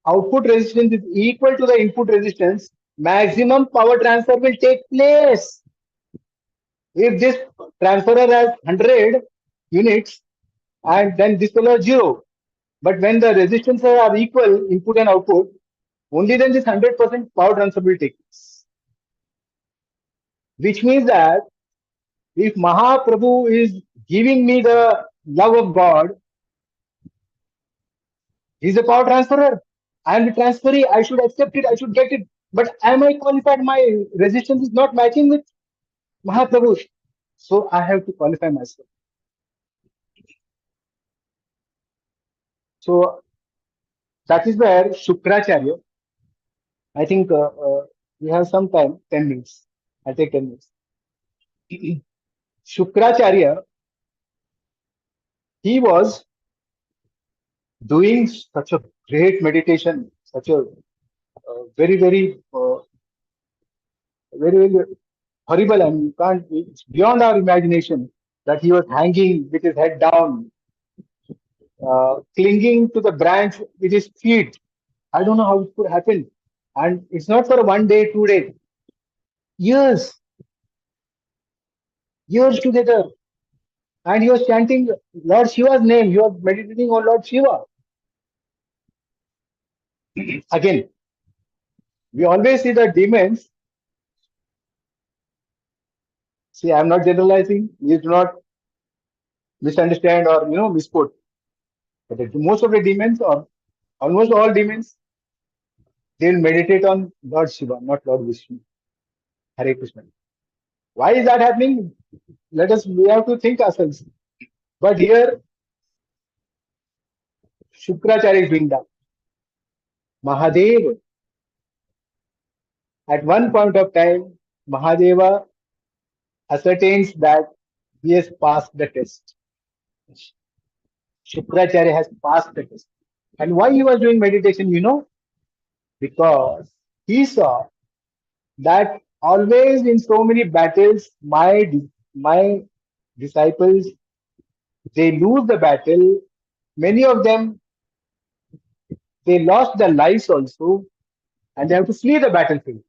output resistance is equal to the input resistance, maximum power transfer will take place. If this transferer has 100 units and then this will have 0, but when the resistances are equal, input and output, only then this 100% power transfer will take place. Which means that if Mahaprabhu is giving me the love of God, he is a power transferer. I am the transferee. I should accept it. I should get it. But am I qualified? My resistance is not matching with Mahaprabhu. So I have to qualify myself. So that is where Shukracharya, I think we have some time, 10 minutes. I'll take 10 minutes. Shukracharya, he was doing such a great meditation, such a very, very horrible, and it's beyond our imagination that he was hanging with his head down, clinging to the branch with his feet. I don't know how it could happen. And it's not for 1 day, 2 days. Years together. And he was chanting Lord Shiva's name. He was meditating on Lord Shiva. Again, we always see the demons. See, I'm not generalizing. Please do not misunderstand or misquote. But most of the demons, or almost all demons, they will meditate on Lord Shiva, not Lord Vishnu. Hare Krishna. Why is that happening? We have to think ourselves. But here, Shukracharya is doing that. Mahadeva, at one point of time, Mahadeva ascertains that he has passed the test. Shukracharya has passed the test. And why he was doing meditation, because he saw that always in so many battles, my disciples, they lose the battle. Many of them, they lost their lives also, and they have to flee the battlefield.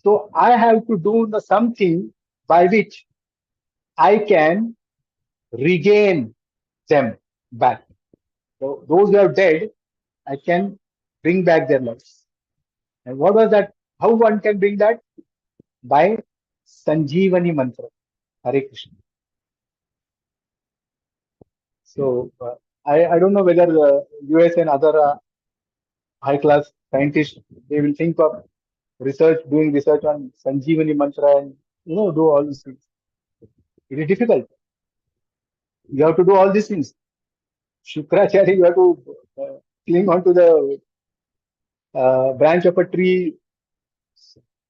So I have to do something by which I can regain them back. So those who are dead, I can bring back their lives. And what was that? How one can bring that? By Sanjeevani mantra. Hare Krishna. So I don't know whether the US and other high class scientists, they will think of doing research on Sanjeevani mantra and do all these things. It is difficult. You have to do all these things. Shukracharya, you have to cling onto the branch of a tree,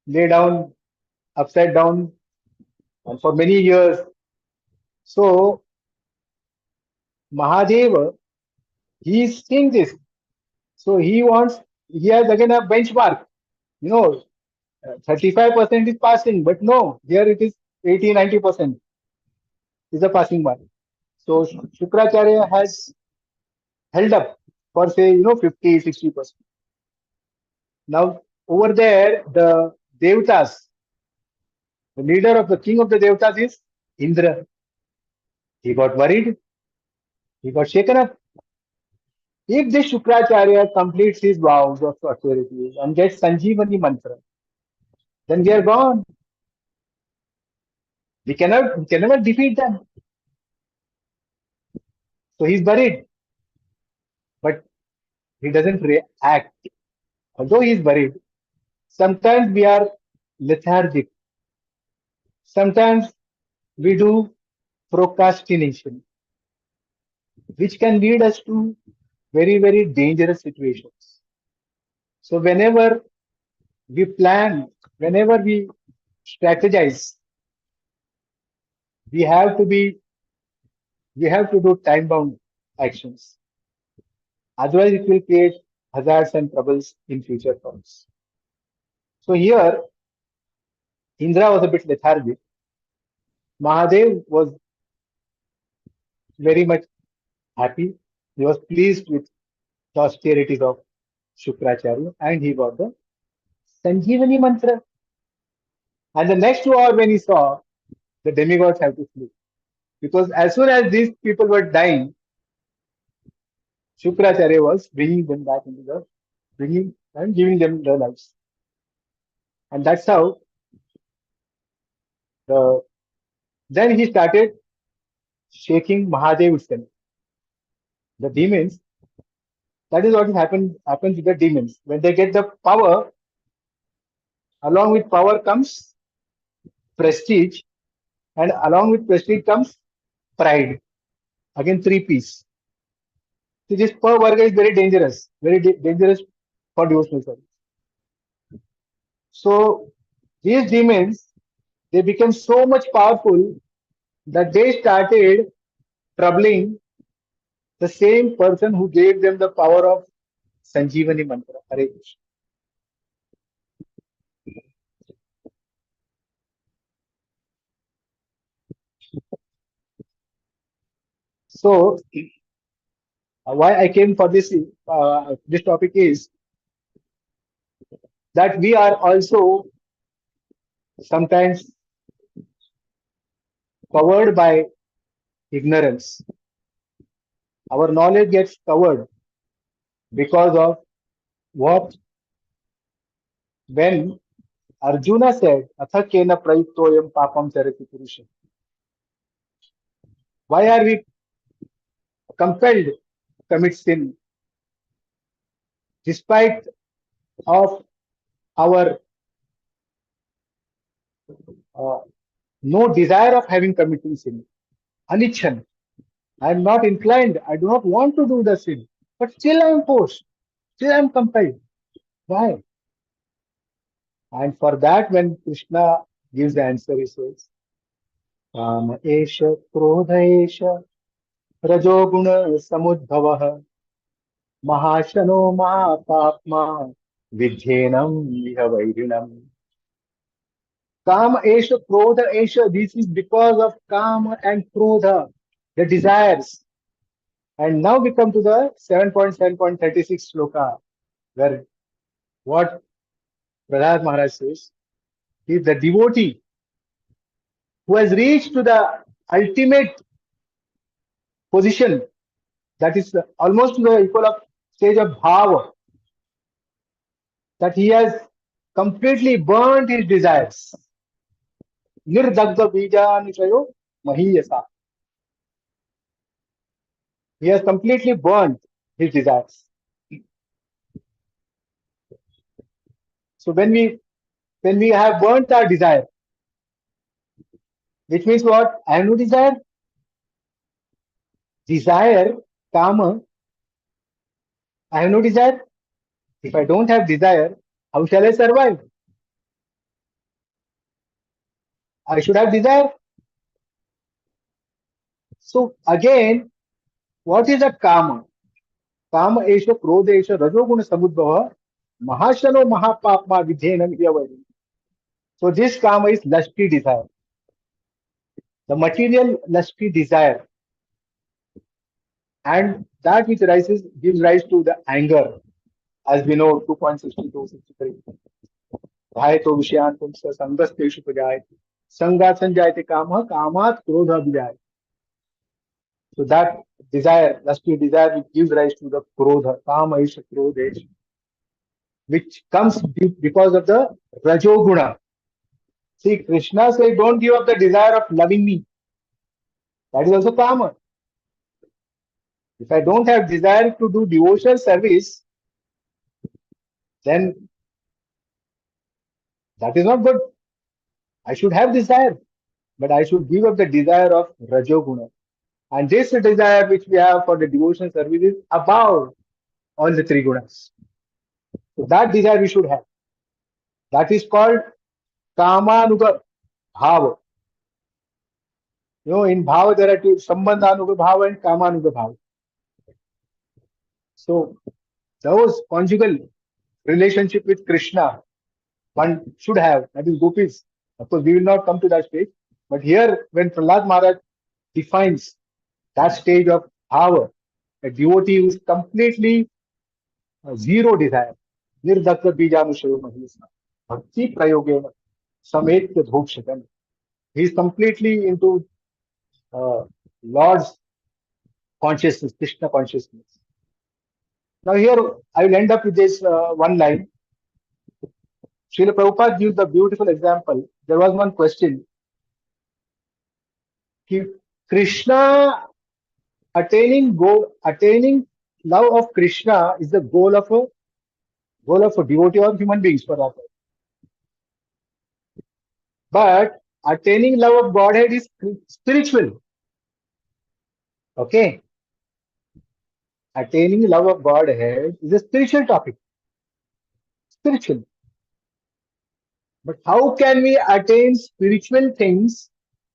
lay down upside down, and for many years. So Mahadeva, he is seeing this. So he has again a benchmark. 35% is passing, but no, here it is 80-90% is a passing mark. So Shukracharya has held up for say 50-60%. Now over there, the Devatas, the leader of the king of the Devatas is Indra. He got worried. He got shaken up. If this Shukracharya completes his vows of austerity and gets Sanjeevani mantra, then we are gone. We can never defeat them. So he's worried, but he doesn't react. Although he's worried, sometimes we are lethargic. Sometimes we do procrastination, which can lead us to very, very dangerous situations. So whenever we plan, whenever we strategize, we have to do time-bound actions. Otherwise, it will create hazards and troubles in future terms. So here, Indra was a bit lethargic. Mahadev was very much happy. He was pleased with the austerities of Shukracharya, and he got the Sanjeevani mantra. And the next hour, when he saw the demigods have to flee, because as soon as these people were dying, Shukracharya was bringing them back bringing and giving them their lives. And that's how then he started shaking Mahadev itself. The demons, that is what happens with the demons. When they get the power, along with power comes prestige, and along with prestige comes pride. Again, 3 P's. So this power work is very dangerous for devotional service. So these demons, they became so much powerful that they started troubling the same person who gave them the power of Sanjeevani mantra. Hare Krishna. So why I came for this topic is that we are also sometimes covered by ignorance. Our knowledge gets covered because of when Arjuna said, Atha kena prayuktoyam papam charati purusha. Why are we compelled to commit sin, despite of our no desire of having committing sin. Anichan. I am not inclined. I do not want to do the sin, but still I am forced. Still I am compelled. Why? And for that, when Krishna gives the answer, he says, Kama esha, krodha esha, rajoguna samudbhavah, mahashano mahapapma, vidyenam vihavaidinam. Kama esha, krodha esha, this is because of kama and krodha, the desires. And now we come to the 7.7.36 sloka, where what Prahlad Maharaj says, is the devotee who has reached to the ultimate position, that is almost to the equal of stage of bhava, that he has completely burnt his desires. Nirdagda bijanichayo mahiyasa. He has completely burnt his desires. So when we have burnt our desire, which means what? I have no desire. Desire, kama, I have no desire. If I don't have desire, how shall I survive? I should have desire. So again, what is a kama? Kama esha, krodha esha, rajoguna samudbhava, mahashano mahapapma vidhenam hyavadi. So this kama is lusty desire. The material lusty desire. And that which gives rise to the anger. As we know, 2.62, 63. Bhayato vishyan pumsa sangasteshu pajayati. Sangat sanjayate kama, kamat krodha vijayati. So that desire, lusty desire, which gives rise to the krodha, kama isha, krodha isha, which comes because of the rajoguna. See, Krishna said, don't give up the desire of loving me. That is also kama. If I don't have desire to do devotional service, then that is not good. I should have desire, but I should give up the desire of rajoguna. And this desire which we have for the devotional service is above all the three gunas. So that desire we should have. That is called kamanuga bhava. You know, in bhava there are two, sambandhanuga bhava and kamanuga bhava. So those conjugal relationship with Krishna one should have, that is gopis. Of course, we will not come to that stage. But here, when Prahlad Maharaj defines that stage of bhava, a devotee who is completely zero desire, nirdakta bijanushaya mahisa, bhakti prayogena, sametya dhokshatan. He is completely into Lord's consciousness, Krishna consciousness. Now here, I will end up with this one line. Srila Prabhupada gives the beautiful example. There was one question. Krishna attaining love of Krishna is the goal of a devotee or human beings for that. But attaining love of Godhead is spiritual. Okay. Attaining love of Godhead is a spiritual topic. Spiritual. But how can we attain spiritual things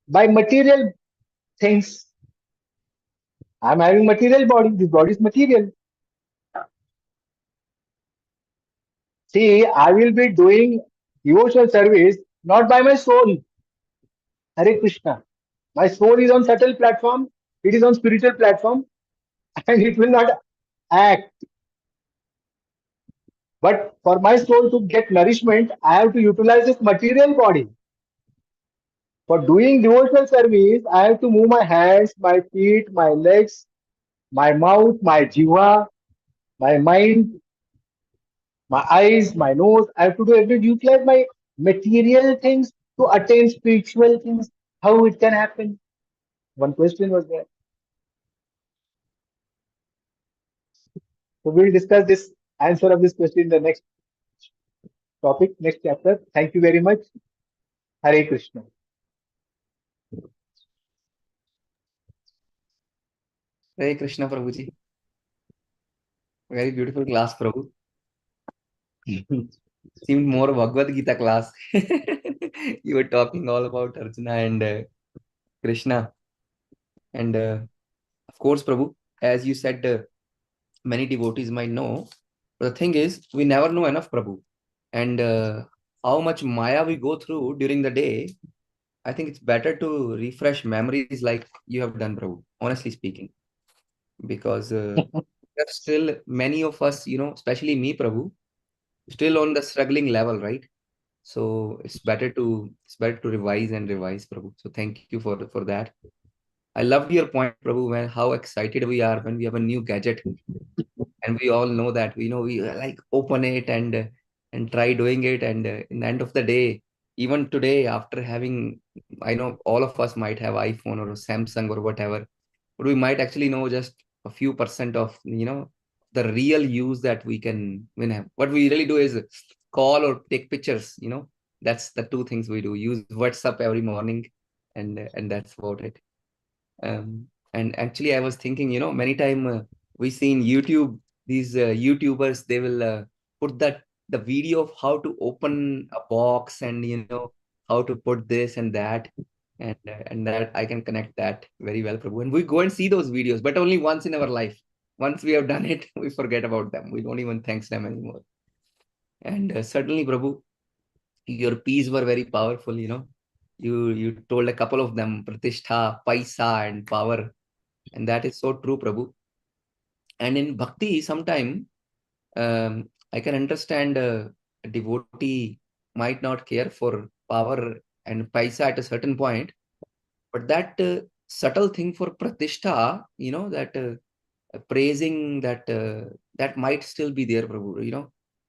by material things? I'm having material body. This body is material. See, I will be doing devotional service not by my soul. Hare Krishna. My soul is on subtle platform. It is on spiritual platform, and it will not act. But for my soul to get nourishment, I have to utilize this material body. For doing devotional service, I have to move my hands, my feet, my legs, my mouth, my jiva, my mind, my eyes, my nose. I have to utilize my material things to attain spiritual things. How it can happen? One question was there. So we'll discuss this answer of this question in the next topic, next chapter. Thank you very much. Hare Krishna.
Hare Krishna, Prabhuji. Very beautiful class, Prabhu. Seemed more Bhagavad Gita class. You were talking all about Arjuna and Krishna. And of course, Prabhu, as you said, many devotees might know. But the thing is, we never know enough, Prabhu. And how much Maya we go through during the day, I think it's better to refresh memories like you have done, Prabhu, honestly speaking. Because there's still many of us, especially me, Prabhu, still on the struggling level, right? So it's better to revise and revise, Prabhu. So thank you for that. I loved your point, Prabhu, when how excited we are when we have a new gadget, and we all know that we like open it and try doing it, and in the end of the day, even today, after having, I know all of us might have iPhone or a Samsung or whatever, but we might actually know just a few percent of the real use that we can have. What we really do is call or take pictures. That's the two things we do. Use WhatsApp every morning, and that's about it. And actually, I was thinking, many time we see in YouTube, these YouTubers, they will put the video of how to open a box, and how to put this and that, and that I can connect that very well, Prabhu. And we go and see those videos, but only once in our life. Once we have done it, we forget about them. We don't even thank them anymore. And certainly, Prabhu, your P's were very powerful. You told a couple of them: pratishtha, paisa, and power. And that is so true, Prabhu. And in bhakti, sometime I can understand a devotee might not care for power and paisa at a certain point, but that subtle thing for pratishtha, that praising, that might still be there, Prabhu.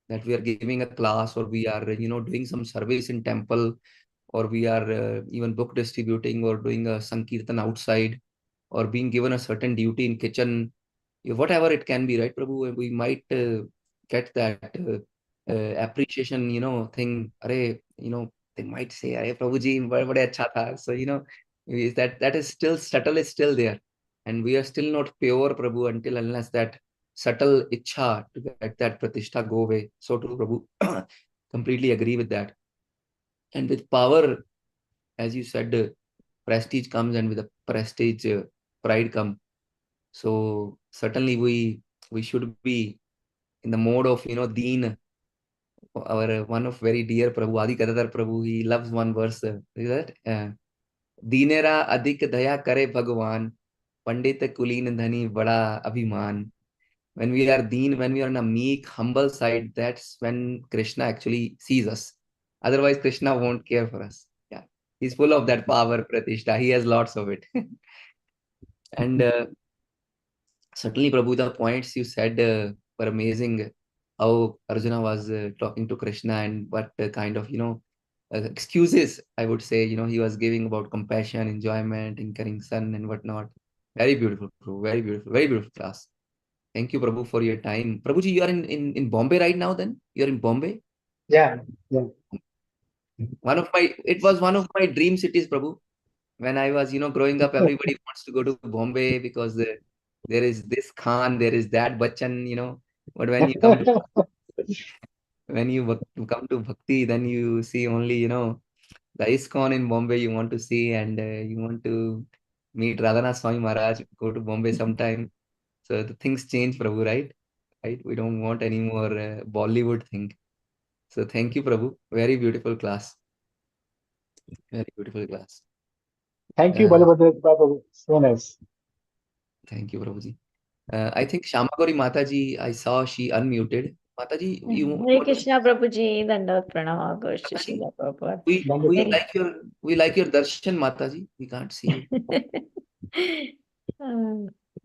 That we are giving a class, or we are doing some service in temple, or we are even book distributing, or doing a sankirtan outside, or being given a certain duty in kitchen, whatever it can be, right, Prabhu? We might get that appreciation, thing. They might say, "Arey, Prabhuji, bade acha tha." So, is that is still subtle, is still there. And we are still not pure, Prabhu, until unless that subtle ichha to get that pratishtha go away. So true, Prabhu. Completely agree with that. And with power, as you said, prestige comes, and with the prestige, pride comes. So certainly we should be in the mode of Deen. Our one of very dear Prabhu, Adi Kadadar Prabhu, he loves one verse. Is that Deenera adik daya kare Bhagwan, Pandit Kulin Dhani Bada Abhiman. When we are Deen, when we are in a meek, humble side, that's when Krishna actually sees us. Otherwise, Krishna won't care for us. Yeah, he's full of that power, Pratishtha. He has lots of it. And certainly, Prabhu, the points you said were amazing. How Arjuna was talking to Krishna, and what kind of, excuses, I would say, he was giving about compassion, enjoyment, incurring sun, and whatnot. Very beautiful, Prabhu. Very beautiful. Very beautiful class. Thank you, Prabhu, for your time. Prabhuji, you are in Bombay right now then? You are in Bombay?
Yeah, yeah.
It was one of my dream cities, Prabhu. When I was, growing up, everybody wants to go to Bombay because there is this Khan, there is that Bachchan. But when you come to Bhakti, then you see only, the ISKCON in Bombay you want to see, and you want to meet Radhanath Swami Maharaj, go to Bombay sometime. So the things change, Prabhu, right? Right? We don't want any more Bollywood thing. So thank you, Prabhu. Very beautiful class. Very beautiful class.
Thank you, Balabhadra Prabhu. So nice.
Thank you, Prabhuji. I think Shamagori Mataji, I saw she unmuted. Mataji,
Hare Krishna, Prabhuji, Dandavat Pranam, Goshti Srila Prabhupada.
we like your darshan, Mataji. We can't see you.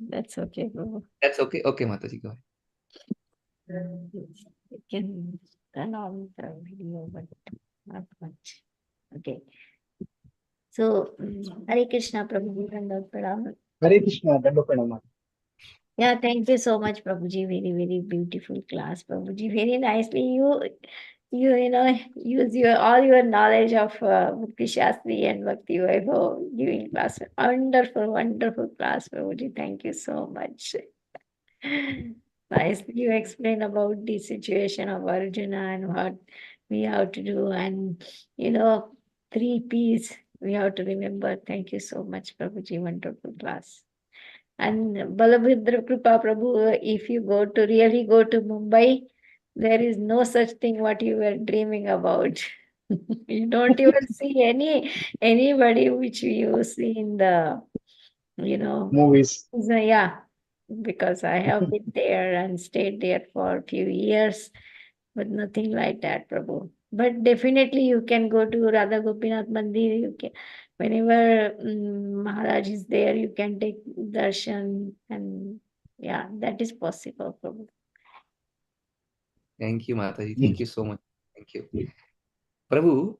That's okay, Prabhu.
That's okay. Okay, Mataji, go ahead.
You can turn on the video, but not much. Okay. So, Hare Krishna, Prabhu, Dandavat Pranam.
Hare Krishna, Dando Pranama.
Yeah, thank you so much, Prabhuji. Very, very beautiful class, Prabhuji. Very nicely use all your knowledge of Bhakti Shastri and Bhakti Vaibhav giving class. Wonderful, wonderful class, Prabhuji. Thank you so much. Nicely you explain about the situation of Arjuna and what we have to do, and 3 P's we have to remember. Thank you so much, Prabhuji. Wonderful class. And Balabhadra Kripa Prabhu, if you really go to Mumbai, there is no such thing what you were dreaming about. You don't even see anybody which you see in the,
Movies.
so, yeah, because I have been there and stayed there for a few years, but nothing like that, Prabhu. But definitely you can go to Radha Gopinath Mandir. You can, whenever Maharaj is there, you can take darshan, and yeah, that is possible, Prabhu.
Thank you, Mataji. Thank you so much. Thank you. Prabhu,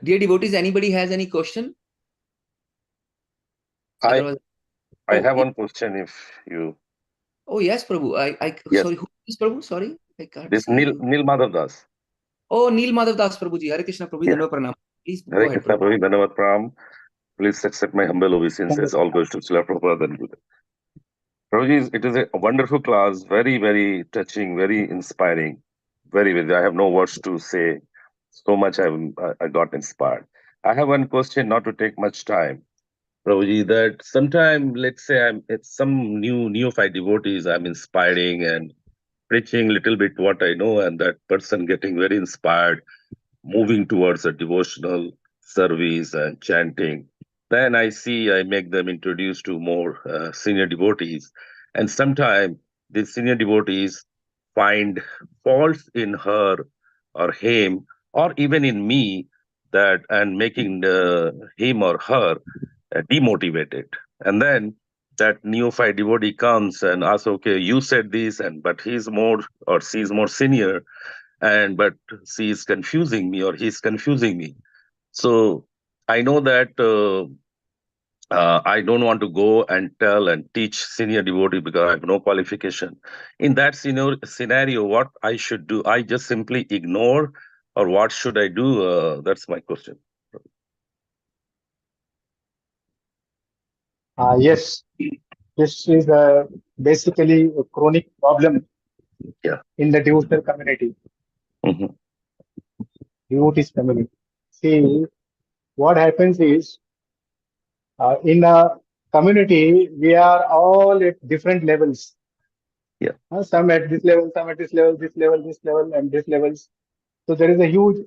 dear devotees, anybody has any question?
I
Otherwise,
have
yeah.
one question if you.
Oh, yes, Prabhu.
Yes.
Sorry, who is Prabhu? Sorry, I can't
This
see.
Nil Madhav Das.
Oh, Neel Madhav Das Prabhu ji. Hare Krishna Prabhu,
Yeah.
Dhanavad Pranam. Please go
Hare
ahead,
Krishna
Prabhu.
Prabhu, Dhanavad Pram. Please accept my humble obeisances. All goes to Srila Prabhupada and Gurudev. Prabhuji, it is a wonderful class, very, very touching, very inspiring. Very, very. I have no words to say. So much I got inspired. I have one question, not to take much time. Prabhuji, that sometime, let's say it's some neophyte devotees, I'm inspiring and preaching little bit what I know, and that person getting very inspired, moving towards a devotional service and chanting. Then I make them introduce to more senior devotees. And sometimes these senior devotees find faults in her or him, or even in me, that and making him or her demotivated. And then that neophyte devotee comes and asks, okay, you said this, but he's more or she's more senior, but she is confusing me or he's confusing me. So I know that I don't want to go and tell and teach senior devotee because I have no qualification. In that scenario, what I should do? I just simply ignore, or what should I do? That's my question.
Yes, this is basically a chronic problem in the devotional community, devotees community. See, what happens is in a community, we are all at different levels. Some at this level, some at this level, this level, and this levels. So there is a huge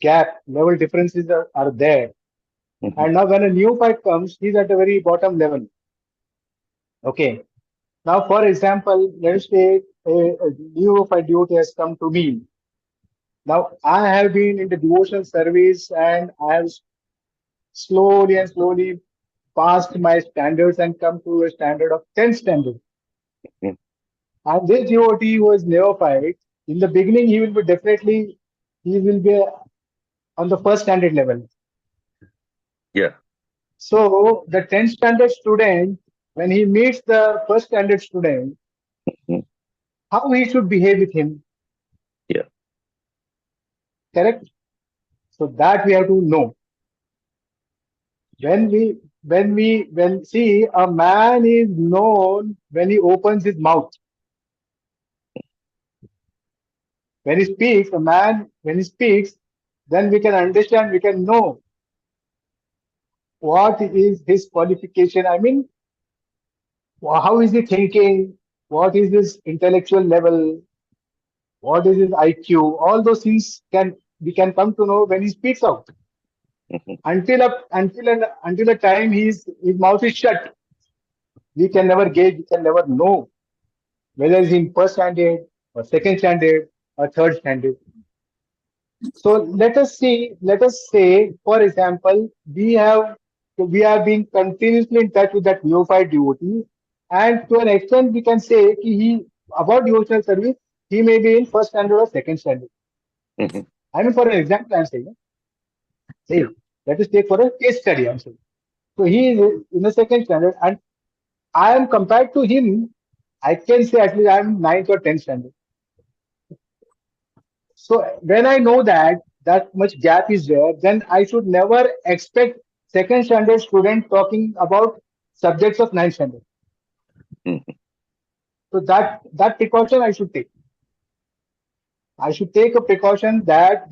gap, level differences are there. And now when a neophyte comes, he's at the very bottom level. Okay. Now, for example, let's say a neophyte devotee has come to me. Now, I have been in the devotional service and I have slowly and slowly passed my standards and come to a standard of 10 standard. And this devotee was neophyte. In the beginning, he will be on the first standard level.
Yeah.
So the 10th standard student, when he meets the first standard student, how he should behave with him?
Yeah.
Correct? So that we have to know. When see a man is known when he opens his mouth. When he speaks, then we can understand, we can know what is his qualification. I mean, how is he thinking? What is his intellectual level? What is his IQ? All those things we can come to know when he speaks out. Until the time his mouth is shut, we can never gauge, we can never know whether it's in first standard or second standard or third standard. So let us say, for example, we are being continuously in touch with that neophyte devotee, and to an extent we can say he about devotional service, he may be in first standard or second standard. I mean, for an example, I'm saying, let us take for a case study. I'm saying, so he is in the second standard, and I am compared to him. I can say at least I'm 9th or 10th standard. So when I know that much gap is there, then I should never expect second standard student talking about subjects of 9th standard. So that precaution I should take. I should take a precaution that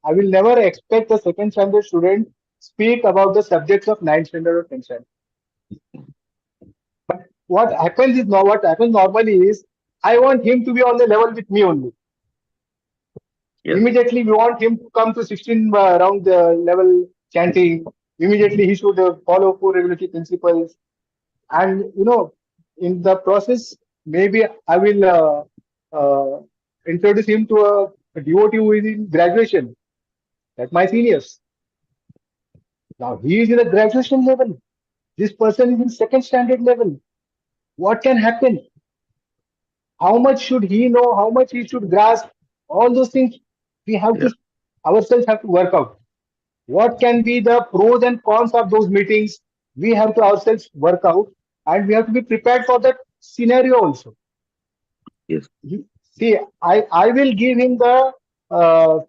I will never expect a second standard student speak about the subjects of 9th standard or 10th standard. But what happens normally is I want him to be on the level with me only.
Yes.
Immediately we want him to come to 16 round level chanting. Immediately he should follow 4 regulatory principles. And in the process, maybe I will introduce him to a devotee who is in graduation. That's my seniors. Now he is in a graduation level. This person is in second standard level. What can happen? How much should he know? How much he should grasp? All those things we have to ourselves have to work out. What can be the pros and cons of those meetings? We have to ourselves work out, and we have to be prepared for that scenario also.
Yes.
See, I will give him the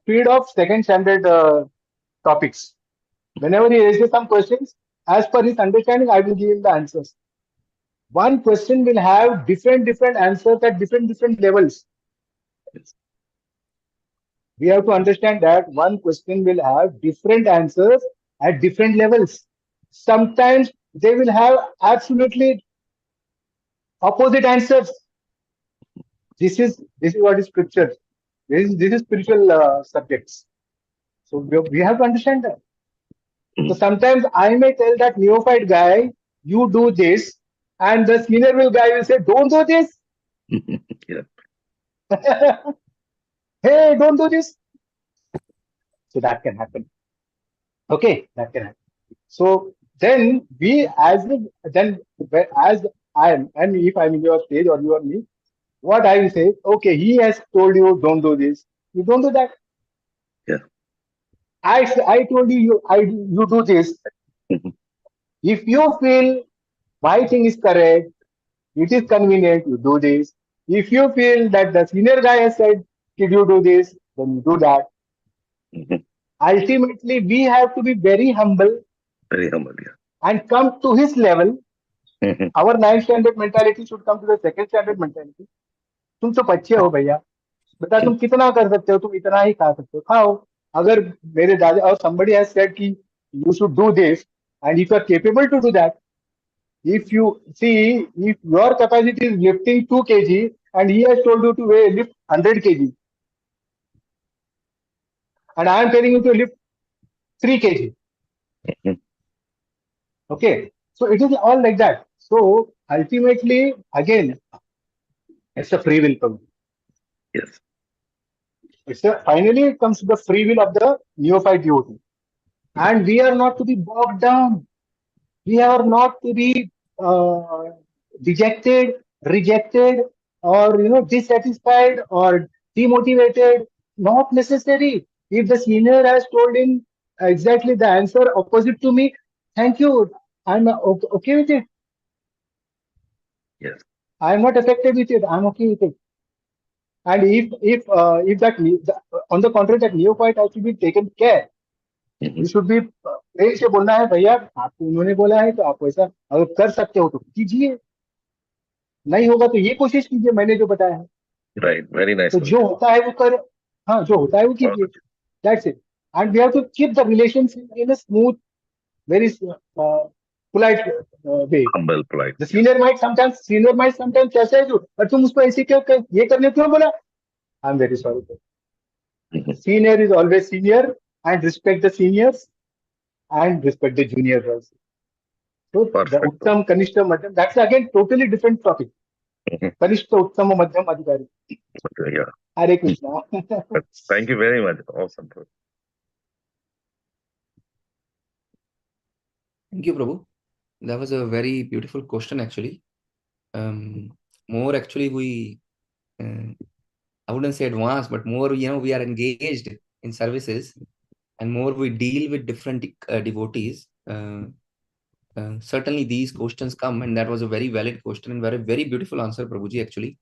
feed of second standard topics. Whenever he raises some questions, as per his understanding, I will give him the answers. One question will have different answers at different levels. We have to understand that one question will have different answers at different levels. Sometimes they will have absolutely opposite answers. This is what is scripture. This is spiritual subjects. So we have to understand that. So sometimes I may tell that neophyte guy, you do this, and the senior guy will say, don't do this. Hey, don't do this. So that can happen. Okay, that can happen. So then as I am, and if I'm in your stage or you are me, what I will say, okay, he has told you don't do this, you don't do that.
Yeah.
I told you you do this. If you feel my thing is correct, it is convenient, you do this. If you feel that the senior guy has said, did you do this, then you do that. Ultimately, we have to be very humble.
Very humble, yeah.
And come to his level. Our 9th standard mentality should come to the second standard mentality. तुम तो बच्चे हो भैया, बता तुम कितना कर सकते हो, तुम इतना ही खा सकते हो, खाओ. अगर मेरे दादा और somebody has said कि you should do this, and if you are capable to do that, if you see, if your capacity is lifting 2 kg and he has told you to lift 100 kg, and I am telling you to lift 3 kg. Okay, so it is all like that. So ultimately, again, it's a free will problem.
Yes.
Finally, it comes to the free will of the neophyte devotee. And we are not to be bogged down. We are not to be dejected, rejected, or dissatisfied or demotivated. Not necessary. If the senior has told him exactly the answer opposite to me, thank you. I'm okay with it.
Yes.
I'm not affected with it. I'm okay with it. And if that on the contrary, that neophyte has to be taken care. We should be से बोलना है भैया आपको उन्होंने बोला है तो आप वैसा अगर कर सकते हो तो कीजिए, नहीं होगा तो ये कोशिश कीजिए मैंने जो बताया है.
Right, very nice.
तो जो होता है वो कर, हाँ जो होता है वो कीजिए. That's it. And we have to keep the relationship in a smooth, very polite way.
Humble, polite.
The senior might sometimes कैसा है जो, पर तुम उसको ऐसे क्यों ये करने क्यों बोला? I'm very sorry. Senior is always senior, and respect the seniors and respect the juniors also. So the Uttam, Kanishta, Madhyam, that's again totally different topic. Kanishta, Uttam, Madhyam, Adhikari.
Yeah.
Hare Krishna.
Thank you very much. Awesome.
Thank you, Prabhu. That was a very beautiful question, actually. More actually, I wouldn't say advanced, but more, we are engaged in services, and more we deal with different devotees. certainly these questions come, and that was a very valid question and very beautiful answer, Prabhuji, actually.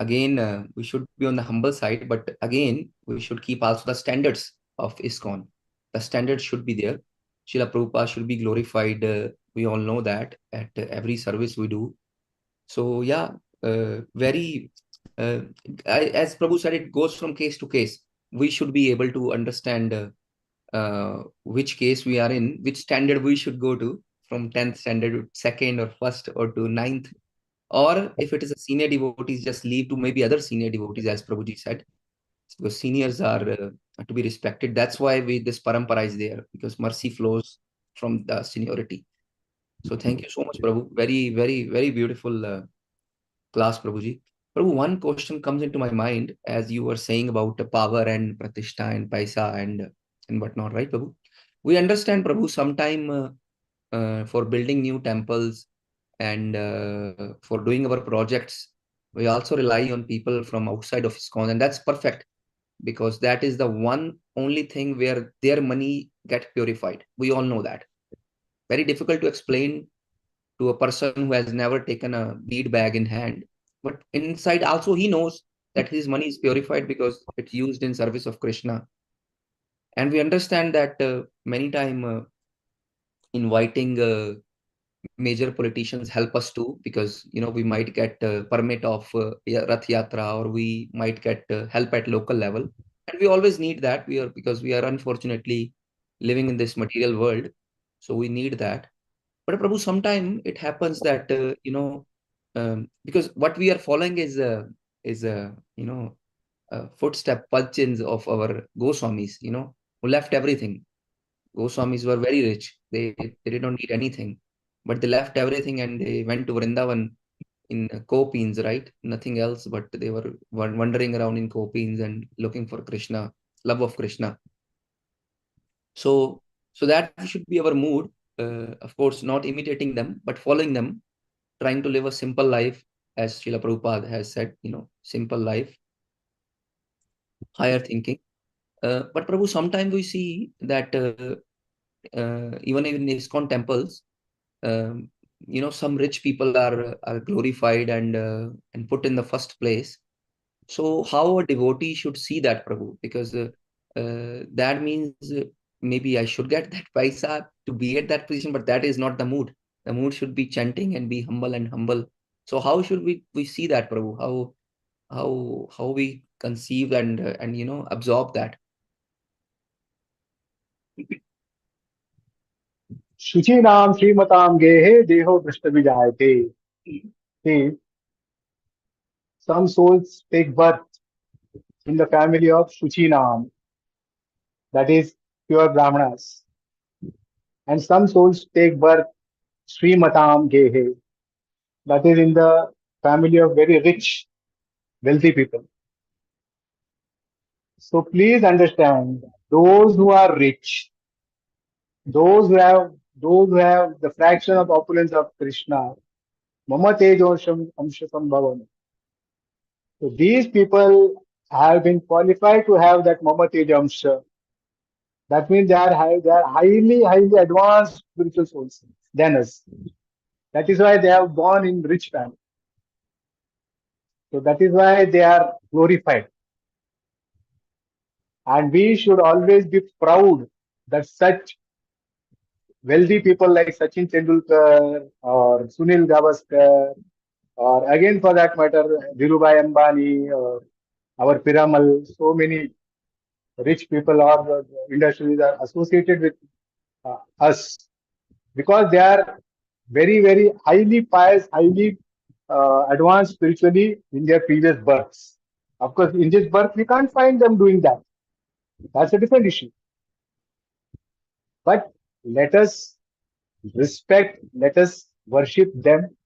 Again, we should be on the humble side, but again, we should keep also the standards of ISKCON. The standards should be there. Srila Prabhupada should be glorified. We all know that at every service we do. So yeah, as Prabhu said, it goes from case to case. We should be able to understand which case we are in, which standard we should go to, from 10th standard to 2nd or 1st or to 9th. Or if it is a senior devotees, just leave to maybe other senior devotees, as Prabhuji said. Because seniors are to be respected. That's why this parampara is there, because mercy flows from the seniority. So thank you so much, Prabhu. Very beautiful class, Prabhuji. Prabhu, one question comes into my mind as you were saying about the power and pratishtha and paisa and whatnot, right, Prabhu? We understand, Prabhu, sometime for building new temples and for doing our projects, we also rely on people from outside of ISKCON, and that's perfect, because that is the one only thing where their money get purified. We all know that. Very difficult to explain to a person who has never taken a bead bag in hand, but inside also he knows that his money is purified because it's used in service of Krishna. And we understand that many time inviting major politicians help us too, because we might get a permit of Rath Yatra, or we might get help at local level, and we always need that. Because we are unfortunately living in this material world, so we need that. But Prabhu, sometime it happens that because what we are following is footstep pulchins of our Goswamis, who left everything. Goswamis were very rich. They did not need anything, but they left everything and they went to Vrindavan in Kopins, right? Nothing else, but they were wandering around in Kopins and looking for Krishna, love of Krishna. So that should be our mood. Of course, not imitating them, but following them, trying to live a simple life, as Srila Prabhupada has said, simple life, higher thinking. But Prabhu, sometimes we see that even in ISKCON temples, some rich people are glorified and put in the first place. So how a devotee should see that, Prabhu? Because that means maybe I should get that paisa to be at that position, but that is not the mood. The mood should be chanting and be humble and humble. So how should we see that, Prabhu? How we conceive and absorb that?
शुचीनाम श्रीमताम गेहे देहो भ्रष्ट विजायते. See, some souls take birth in the family of Shuchinam, that is pure Brahmanas, and some souls take birth Srimatam Gehe, that is in the family of very rich, wealthy people. So please understand, those who are rich, those who have the fraction of opulence of Krishna, Mama Tejosham Amshasam Bhavan. So these people have been qualified to have that Mama Tejamsha. That means they are highly advanced spiritual souls than us. That is why they have born in rich family. So that is why they are glorified. And we should always be proud that such wealthy people like Sachin Tendulkar or Sunil Gavaskar, or again for that matter, Dhirubhai Ambani or our Piramal, so many rich people or industries are associated with us, because they are very highly pious, highly advanced spiritually in their previous births. Of course, in this birth, we can't find them doing that. That's a different issue. But let us respect, let us worship them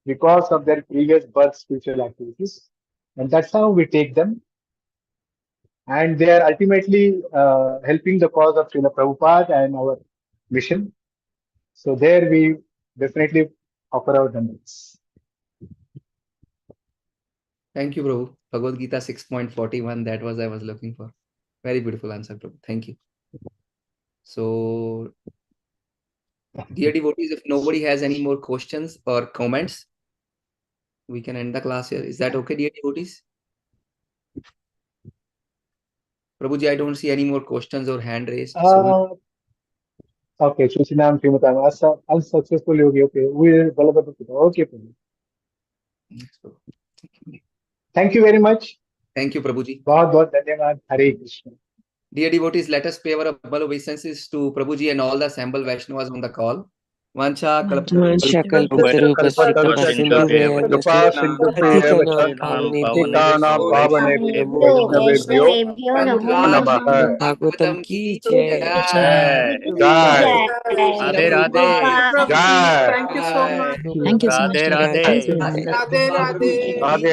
because of their previous birth spiritual activities. And that's how we take them. And they are ultimately helping the cause of Srila Prabhupada and our mission. So there we definitely offer our thanks.
Thank you, Prabhu. Bhagavad Gita 6.41, that was I was looking for. Very beautiful answer, Prabhu. Thank you. So Dear devotees, if nobody has any more questions or comments, we can end the class here. Is that okay, dear devotees? Prabhuji, I don't see any more questions or hand raised. So
Okay, Shushinam Shrimatam, unsuccessful yogi. Okay, we're okay. Prabhu. Thank you very much.
Thank you, Prabhuji.
बहुत बहुत धन्यवाद. Hare Krishna.
Dear devotees, let us pay our humble obeisances to Prabhuji and all the assembled Vaishnavas on the call. Vancha
वैष्णवेभ्यो नमो नमः.
Bhagavatam ki jai.
जय.
Radhe Radhe.
Prabhuji,
Jai.
thank you so much.
Thank you so much.
Radhe
dear
Radhe.
devotees. We will end the
Radhe